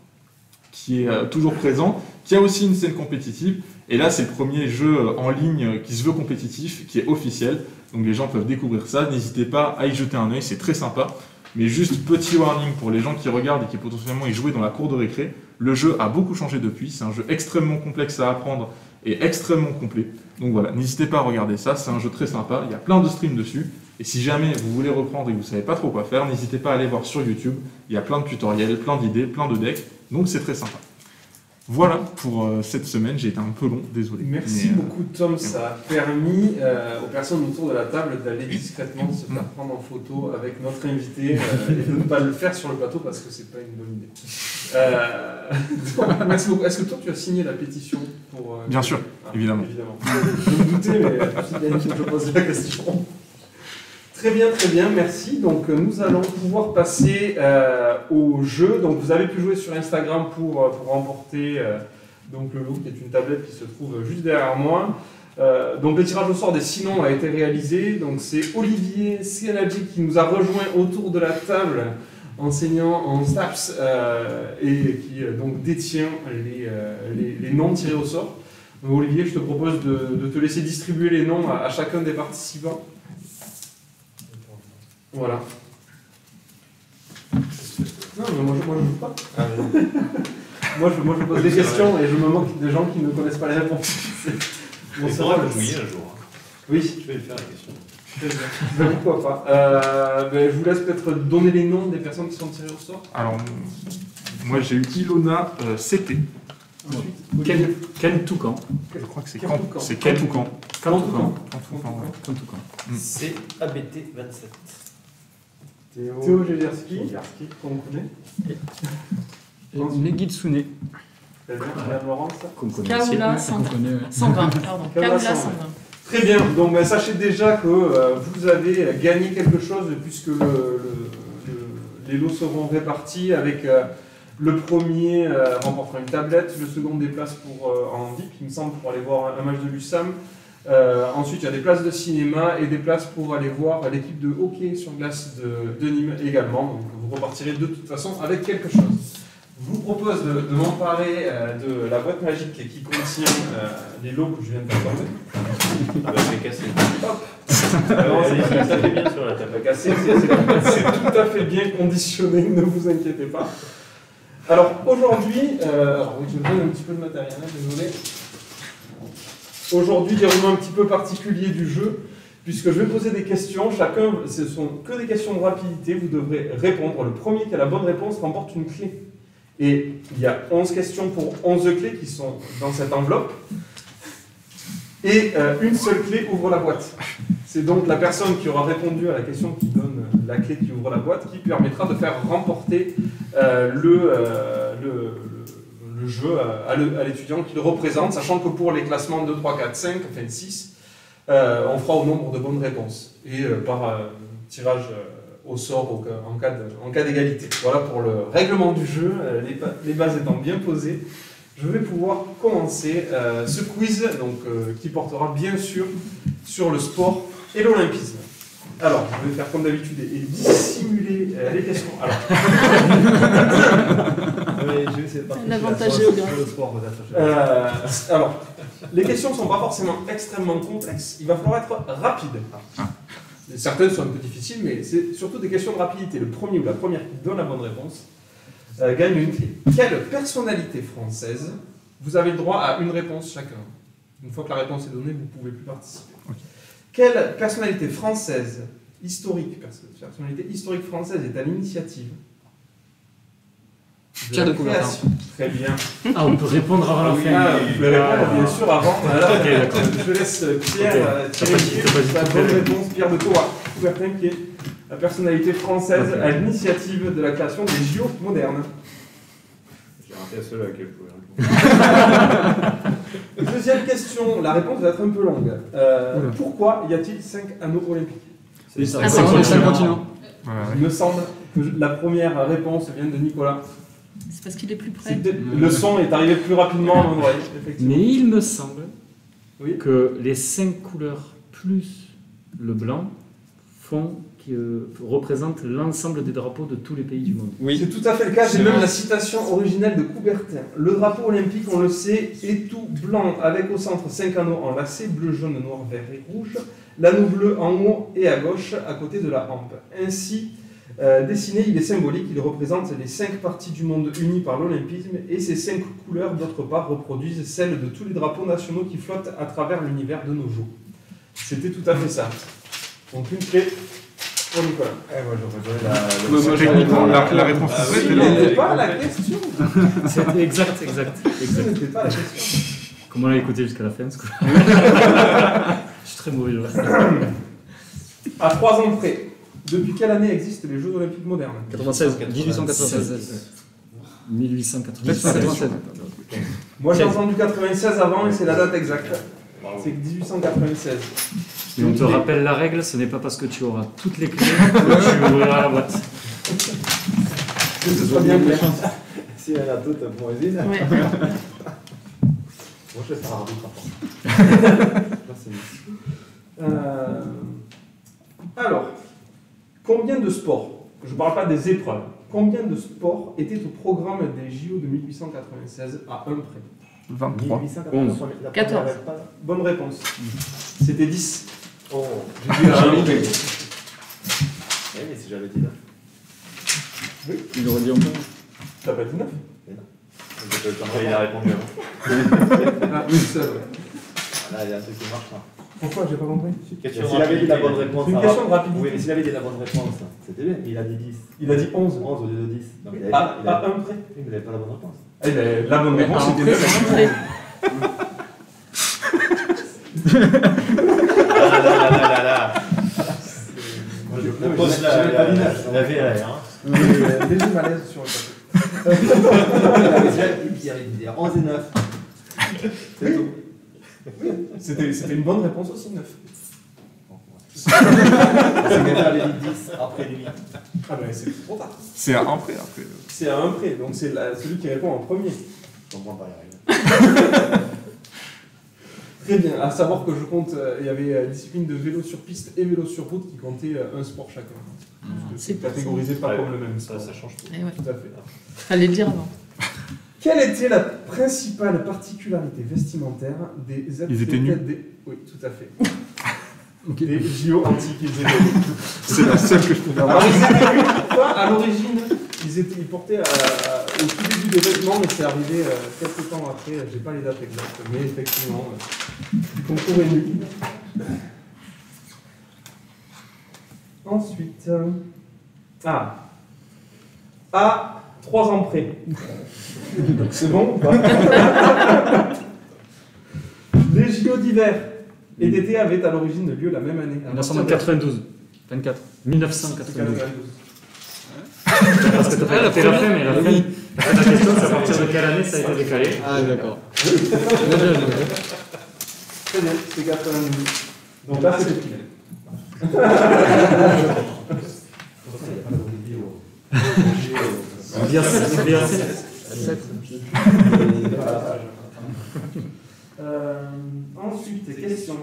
qui est toujours présent, qui a aussi une scène compétitive. Et là, c'est le premier jeu en ligne qui se veut compétitif, qui est officiel. Donc les gens peuvent découvrir ça. N'hésitez pas à y jeter un œil, c'est très sympa. Mais juste petit warning pour les gens qui regardent et qui potentiellement y jouent dans la cour de récré. Le jeu a beaucoup changé depuis. C'est un jeu extrêmement complexe à apprendre et extrêmement complet. Donc voilà, n'hésitez pas à regarder ça. C'est un jeu très sympa. Il y a plein de streams dessus. Et si jamais vous voulez reprendre et que vous ne savez pas trop quoi faire, n'hésitez pas à aller voir sur YouTube. Il y a plein de tutoriels, plein d'idées, plein de decks. Donc c'est très sympa. Voilà pour cette semaine, j'ai été un peu long, désolé. Merci beaucoup Tom, ça a permis aux personnes autour de la table d'aller discrètement se faire prendre en photo avec notre invité et de ne pas le faire sur le plateau parce que c'est pas une bonne idée. Merci beaucoup. Est-ce que toi tu as signé la pétition pour... Bien sûr, évidemment. Je me doutais, mais je pose la question. Très bien, merci. Donc nous allons pouvoir passer au jeu. Donc vous avez pu jouer sur Instagram pour remporter donc le lot qui est une tablette qui se trouve juste derrière moi. Donc le tirage au sort des 6 noms a été réalisé. Donc c'est Olivier Scianaggi qui nous a rejoint autour de la table, enseignant en STAPS et qui donc détient les noms tirés au sort. Donc, Olivier, je te propose de te laisser distribuer les noms à chacun des participants. Voilà. Non, mais moi je joue pas. moi je pose des questions et je me moque des gens qui ne connaissent pas les réponses. On saura le jouer un jour. Oui. Je vais le faire la question. Très bien. Pourquoi pas. Je vous laisse peut-être donner les noms des personnes qui sont tirées au sort. Alors, moi j'ai eu Ilona CT. Ken Toucan. Je crois que c'est Ken Toucan. C'est ABT 27. Théo Géderski, qu'on connaît. Et Negitsune. Très bien, Madame Laurence. Kaoula 120, pardon. Kaoula 120. Très bien, donc sachez déjà que vous avez gagné quelque chose puisque les lots seront répartis avec le premier remportera une tablette, le second des places en VIP, il me semble, pour aller voir un match de l'USAM. Ensuite, il y a des places de cinéma et des places pour aller voir l'équipe de hockey sur glace de Nîmes également. Donc vous repartirez de toute façon avec quelque chose. Je vous propose de m'emparer de la boîte magique qui contient les lots que je viens de t'apporter. Ah bah je vais casser. Hop. Ça fait bien sur la table. C'est tout à fait bien conditionné, ne vous inquiétez pas. Alors aujourd'hui, je vous donne un petit peu de matériel, désolé. Aujourd'hui, déroulement un petit peu particulier du jeu, puisque je vais poser des questions. Chacun, ce sont que des questions de rapidité. Vous devrez répondre. Le premier qui a la bonne réponse remporte une clé. Et il y a 11 questions pour 11 clés qui sont dans cette enveloppe. Et une seule clé ouvre la boîte. C'est donc la personne qui aura répondu à la question qui donne la clé qui ouvre la boîte qui permettra de faire remporter le jeu à l'étudiant qui le représente, sachant que pour les classements 2, 3, 4, 5, enfin 6, on fera au nombre de bonnes réponses et par tirage au sort en cas d'égalité. Voilà pour le règlement du jeu, les bases étant bien posées. Je vais pouvoir commencer ce quiz qui portera bien sûr sur le sport et l'olympisme. Alors, je vais faire comme d'habitude et dissimuler les questions. Alors, je vais essayer de l'avantage géographique. Alors, les questions ne sont pas forcément extrêmement complexes, il va falloir être rapide. Certaines sont un peu difficiles, mais c'est surtout des questions de rapidité. Le premier ou la première qui donne la bonne réponse gagne une clé. Quelle personnalité française, vous avez le droit à une réponse chacun. Une fois que la réponse est donnée, vous ne pouvez plus participer. Okay. Quelle personnalité française, personnalité historique française est à l'initiative de la création? Très bien. Ah, on peut répondre avant la fin. Vous pouvez répondre bien sûr avant. Je laisse Pierre tirer la bonne réponse. Pierre de Toa, Coubertin, qui est la personnalité française à l'initiative de la création des JO modernes. J'ai raté celle à laquelle je pouvais répondre. Deuxième question, la réponse va être un peu longue. Pourquoi y a-t-il 5 anneaux olympiques? C'est les 5 continents. Il me semble que la première réponse vient de Nicolas. C'est parce qu'il est plus près. Le son est arrivé plus rapidement à mon oreille, effectivement. Mais il me semble que les 5 couleurs plus le blanc font, qui représentent l'ensemble des drapeaux de tous les pays du monde. Oui. C'est tout à fait le cas, j'ai même la citation originelle de Coubertin. Le drapeau olympique, on le sait, est tout blanc, avec au centre 5 anneaux enlacés, bleu, jaune, noir, vert et rouge, l'anneau bleu en haut et à gauche, à côté de la hampe. Ainsi dessiné, il est symbolique, il représente les 5 parties du monde unies par l'olympisme, et ces 5 couleurs, d'autre part, reproduisent celles de tous les drapeaux nationaux qui flottent à travers l'univers de nos jours. C'était tout à fait ça. Donc une clé pour Nicolas. Moi, techniquement, la réponse Ce c'était n'était pas la question. C'était exact. Ce n'était pas la question. Comme on l'a écouté jusqu'à la fin, ce coup. Je suis très mauvais joueur. À 3 ans près, depuis quelle année existent les Jeux Olympiques modernes? 96, 1896. 1896. Moi j'ai entendu 96 avant et c'est la date exacte. C'est 1896. Et on te rappelle la règle, ce n'est pas parce que tu auras toutes les clés que tu ouvriras la boîte. Que ce soit bien clair. Si elle a toutes pour Ezine. Ouais. Moi je fais ça arbitre. Alors, combien de sports, je ne parle pas des épreuves, combien de sports étaient au programme des JO de 1896 à un près? 23. 11. 14. Bonne réponse. C'était 10. Oh, j'ai dit la vérité. Oui, mais si j'avais dit 9. Oui. Il aurait dit encore. T'as pas dit 9? Il a répondu avant. Ah oui, ça, ouais. Là, il y a un truc qui marche pas. Pourquoi? J'ai pas compris. S'il avait dit la bonne réponse. C'est une question de rapidité. Oui, mais s'il avait dit la bonne réponse, c'était bien. Mais il a dit 10. Il a dit 11. 11 au lieu de 10. Donc, il À avait un près. Oui, mais il n'avait pas la bonne réponse. Eh ben, la bonne réponse, c'était 9. Le poste là, il avait l'air. Léger malaise sur le papier. Il avait dit 11 et 9. C'est tout. Oui, c'était une bonne réponse aussi, 9. C'est qu'il avait dit 10 après lui. Ah ben c'est trop tard. C'est à un près après. C'est à un près, donc c'est celui qui répond en premier. Je comprends pas les règles. Très bien, à savoir que je compte, il y avait discipline de vélo sur piste et vélo sur route qui comptait un sport chacun. C'est catégorisé pas comme le même sport. Ça change tout. Et ouais. Tout à fait. Fallait le dire avant. Quelle était la principale particularité vestimentaire des athlètes? Ils étaient nus. Oui, tout à fait. Des JO antiques, ils étaient C'est la seule que je peux Alors, ils étaient nus, pourquoi? À l'origine, ils portaient au tout début des vêtements, mais c'est arrivé quelques temps après, j'ai pas les dates exactes, mais effectivement, le concours est nu. Ensuite, à 3 ans près. C'est bon ou pas? Les JO d'hiver et d'été avaient à l'origine lieu la même année. 1992. 24. 1992. 1992. Parce que t'as fait la fin, mais la fin. La question, c'est à partir de quelle année ça a été décalé? Ah, d'accord. Très bien, c'est 92. Donc là, c'est le final. Ensuite, question.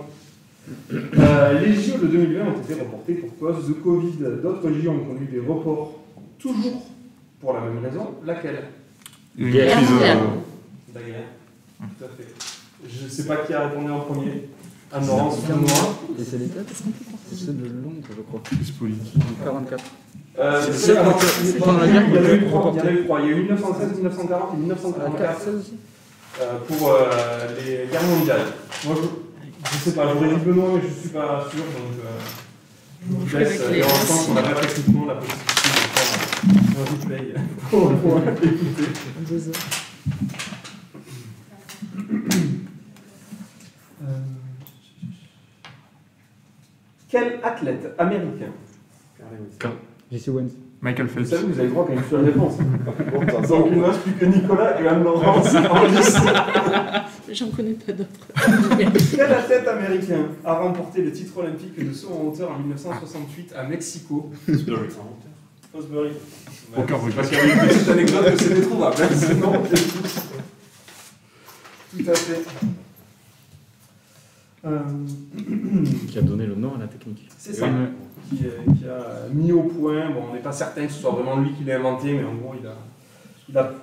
Les JO de 2020 ont été reportés pour cause de Covid. D'autres JO ont connu des reports, toujours pour la même raison. Laquelle? Une Guerre. crise. La guerre. Tout à fait. Je ne sais pas qui a répondu en premier. Anne-Laurence ou moi. Et c'est les dates? C'est de Londres, je crois. Crise politique. 44. Pendant la guerre, il y en a eu 3. Il y a eu 1916, 1940 et 1944 pour les guerres mondiales. Moi, je ne sais pas, j'aurais dit Benoît, mais je ne suis pas sûr. Donc, je vous laisse. Et en France, on n'a pas techniquement la possibilité de faire un replay pour écouter. 2 heures. Quel athlète américain? J.C. Owens. Michael Vous Phelps. savez, vous avez droit qu'à une seule réponse. Donc il ne reste plus que Nicolas et Anne-Laurence en lice. J'en connais pas d'autres. Quel athlète américain a remporté le titre olympique de saut en hauteur en 1968 à Mexico? Osbury. Aucun regret. Parce qu'il y avait une petite anecdote que c'était trouvable. Sinon, tout à fait. Qui a donné le nom à la technique. C'est ça. Qui a mis au point, bon, on n'est pas certain que ce soit vraiment lui qui l'a inventé, mais en gros, il a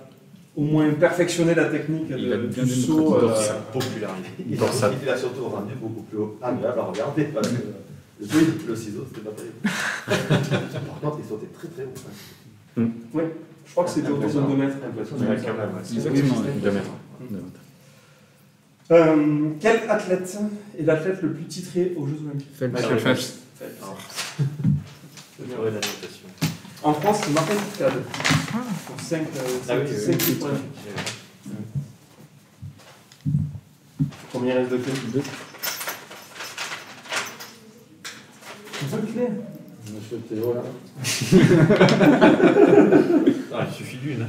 au moins perfectionné la technique du saut. Sa popularité. Il a surtout rendu beaucoup plus agréable à regarder, parce que le ciseau, c'était pas terrible. Par contre, il sautait très très haut. Oui, je crois que c'était autour de 2 mètres. Exactement, 2 mètres. Quel athlète est l'athlète le plus titré aux Jeux Olympiques? Michael Phelps. En France, c'est Martin Fourcade. Pour 5 titres olympiques. Combien il reste de clés? 2. 2 clés. Monsieur Théo, là. Il suffit d'une.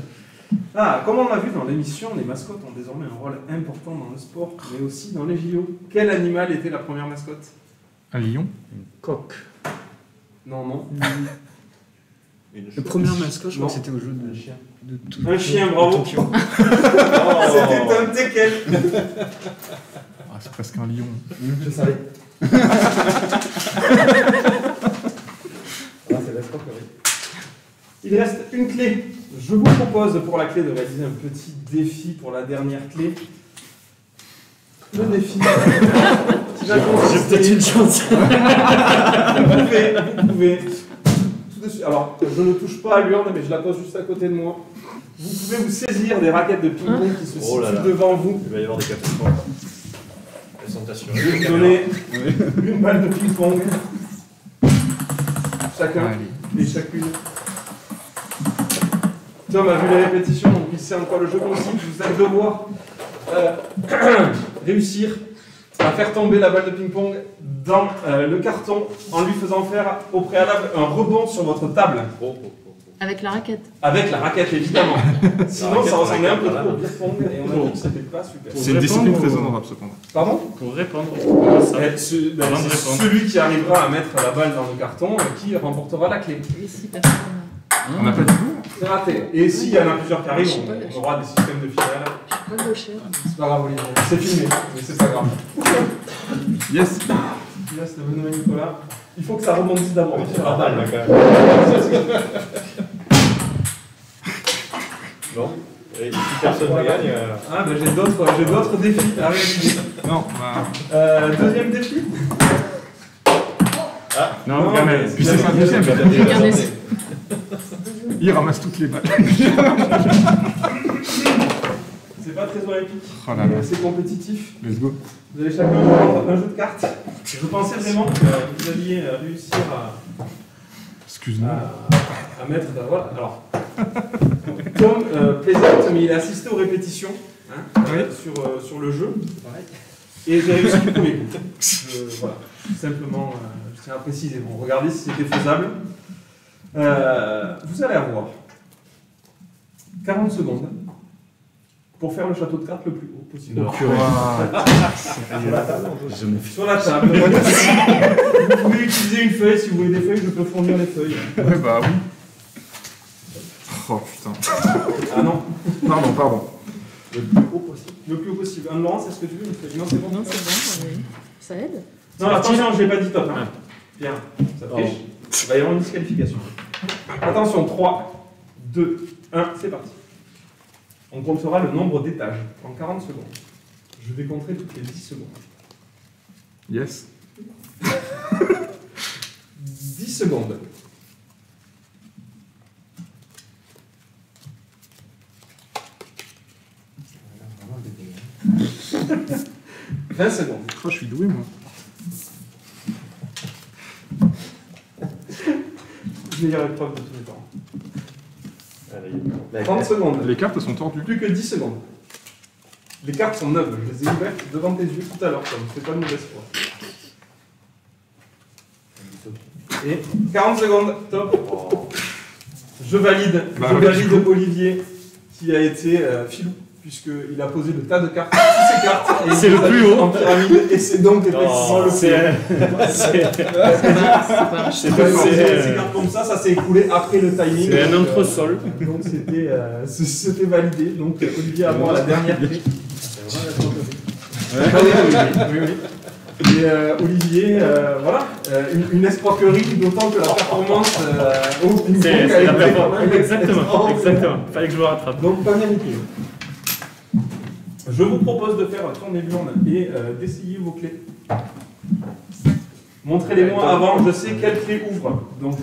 Ah, comme on l'a vu dans l'émission, les mascottes ont désormais un rôle important dans le sport, mais aussi dans les JO. Quel animal était la première mascotte? Un lion. Une coque. Non. Le premier mascotte, je crois que c'était au jeu de chien. Un chien, bravo. C'était un teckel. Ah, c'est presque un lion. Je savais. Il reste une clé. Je vous propose pour la clé de réaliser un petit défi pour la dernière clé. Le défi. J'ai peut-être une chance. Vous pouvez. Tout de suite. Alors, je ne touche pas à l'urne, mais je la pose juste à côté de moi. Vous pouvez vous saisir des raquettes de ping-pong qui se situent devant vous. Il va y avoir des catastrophes. Elles sont assurées. Je vais vous donner une balle de ping-pong. Chacun et chacune. Tom a vu les répétitions, donc il sait en quoi le jeu consiste. Vous allez devoir réussir à faire tomber la balle de ping-pong dans le carton en lui faisant faire au préalable un rebond sur votre table. Avec la raquette. Avec la raquette, évidemment. Sinon, ça ressemblait un peu trop au beer-pong et on a dit que c'était pas super. C'est une discipline très honorable, cependant. Pardon? Pour répondre. Celui qui arrivera à mettre la balle dans le carton qui remportera la clé. Et si personne. On n'a pas dit vous? C'est raté. Et s'il y en a plusieurs qui arrivent, on aura des systèmes de finale. Pas de cher. C'est pas grave, Olivier. C'est filmé, mais c'est pas grave. Yes. Yes, le Benoît Nicolas. Il faut que ça rebondisse d'abord sur la balle. Bon. Et si personne ne gagne. Ah, ben j'ai d'autres défis à réaliser. Non, deuxième défi. Ah, non, quand même. Puis c'est pas deuxième. Regardez. Il ramasse toutes les balles. C'est pas très olympique, Oh là là. mais c'est compétitif. Let's go. Vous allez chacun prendre un jeu de cartes. Je pensais vraiment que vous alliez réussir Excuse-moi. à mettre. Voilà. Alors, Tom plaisante, mais il a assisté aux répétitions sur le jeu. Et j'ai réussi du premier coup. Voilà. Simplement, je tiens à préciser. Bon, regardez si c'était faisable. Vous allez avoir 40 secondes pour faire le château de cartes le plus haut possible. Sur la table. Vous pouvez utiliser une feuille, si vous voulez des feuilles, je peux fournir les feuilles. Ouais, bah oui. Oh putain. Ah non. Pardon. Le plus haut possible. Le plus haut possible. Anne-Laurence, est-ce que tu veux une feuille? Non, c'est bon. Non, c'est bon, oui. Ça aide. Non, attention, je l'ai pas dit top. Hein. Bien, ça triche. Il va y avoir une disqualification. Attention, 3, 2, 1, c'est parti. On comptera le nombre d'étages en 40 secondes. Je vais compter toutes les 10 secondes. Yes. 10 secondes. « 20 secondes. Oh, je suis doué, moi. Meilleure épreuve de tous les temps. 30 secondes. Les cartes sont tordues. Plus que 10 secondes. Les cartes sont neuves. Je les ai ouvertes devant tes yeux tout à l'heure, comme c'est pas de mauvaise foi. Et 40 secondes. Top. Je valide. Je valide Olivier, qui a été filou, puisqu'il a posé le tas de cartes, toutes ces cartes. C'est le plus haut. En pyramide, et c'est donc effectivement le plus haut. Ces cartes comme ça s'est écoulé après le timing. C'est un entresol. Donc c'était validé. Donc Olivier a droit à la dernière clé. Oui. Et Olivier, voilà, une escroquerie, d'autant que la performance au ping-pong C'est la a été performance. Exactement. Fallait que je me rattrape. Donc pas bien nickel. Je vous propose de faire tourner l'urne et d'essayer vos clés. Montrez-les-moi avant, je sais quelle clé ouvre. Donc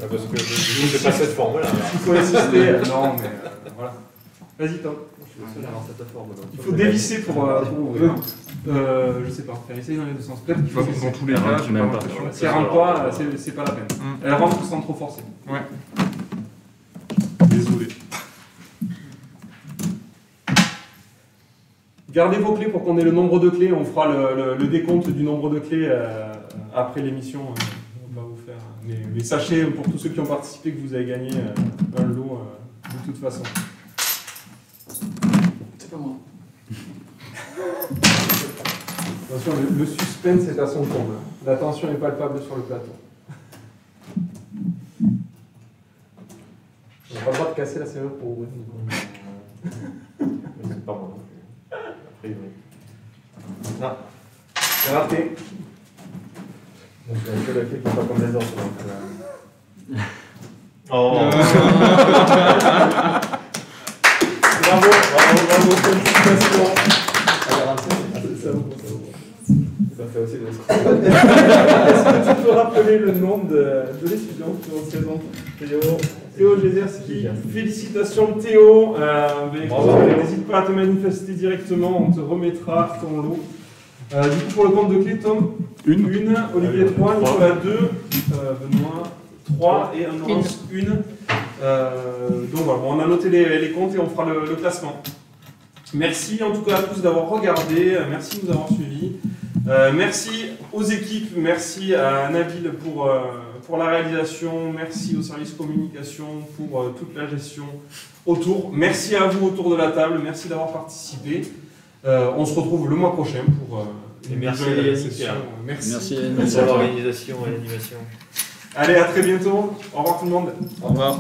Parce que je ne fais pas cette forme-là. il faut insister. Non, mais voilà. Vas-y, Tom. Il faut dévisser pour ouvrir. Je sais pas, faire essayer dans les deux sens. Peut-être qu'il faut Dans tous les Elle cas, rentre j'ai même pas pas. l'impression. si elle rentre pas, c'est pas la peine. Elle rentre sans trop forcer. Ouais. Désolé. Gardez vos clés pour qu'on ait le nombre de clés. On fera le décompte du nombre de clés après l'émission. On va vous faire. Mais sachez, pour tous ceux qui ont participé, que vous avez gagné un lot de toute façon. C'est pas moi. Attention, le suspense est à son comble. La tension est palpable sur le plateau. On n'a pas le droit de casser la serrure pour ouvrir. C'est pas moi non plus. A priori. Non, c'est raté. Donc il y a que la clé qui n'est pas comme les autres. Donc, Oh bravo, félicitations. Ça fait aussi de Est-ce que tu peux rappeler le nom de l'étudiant qui représente Théo Jezerski. Félicitations Théo. N'hésite pas à te manifester directement, on te remettra ton lot. Du coup, pour le compte de clé, Tom, une. Olivier 3, Nicolas 2, Benoît 3 et Laurence 1. Donc voilà, on a noté les comptes et on fera le classement. Merci en tout cas à tous d'avoir regardé, merci de nous avoir suivis. Merci aux équipes, merci à Nabil pour la réalisation, merci au service communication pour toute la gestion autour. Merci à vous autour de la table, merci d'avoir participé. On se retrouve le mois prochain pour une nouvelle session. Merci pour l'organisation et l'animation. Allez, à très bientôt. Au revoir tout le monde. Au revoir.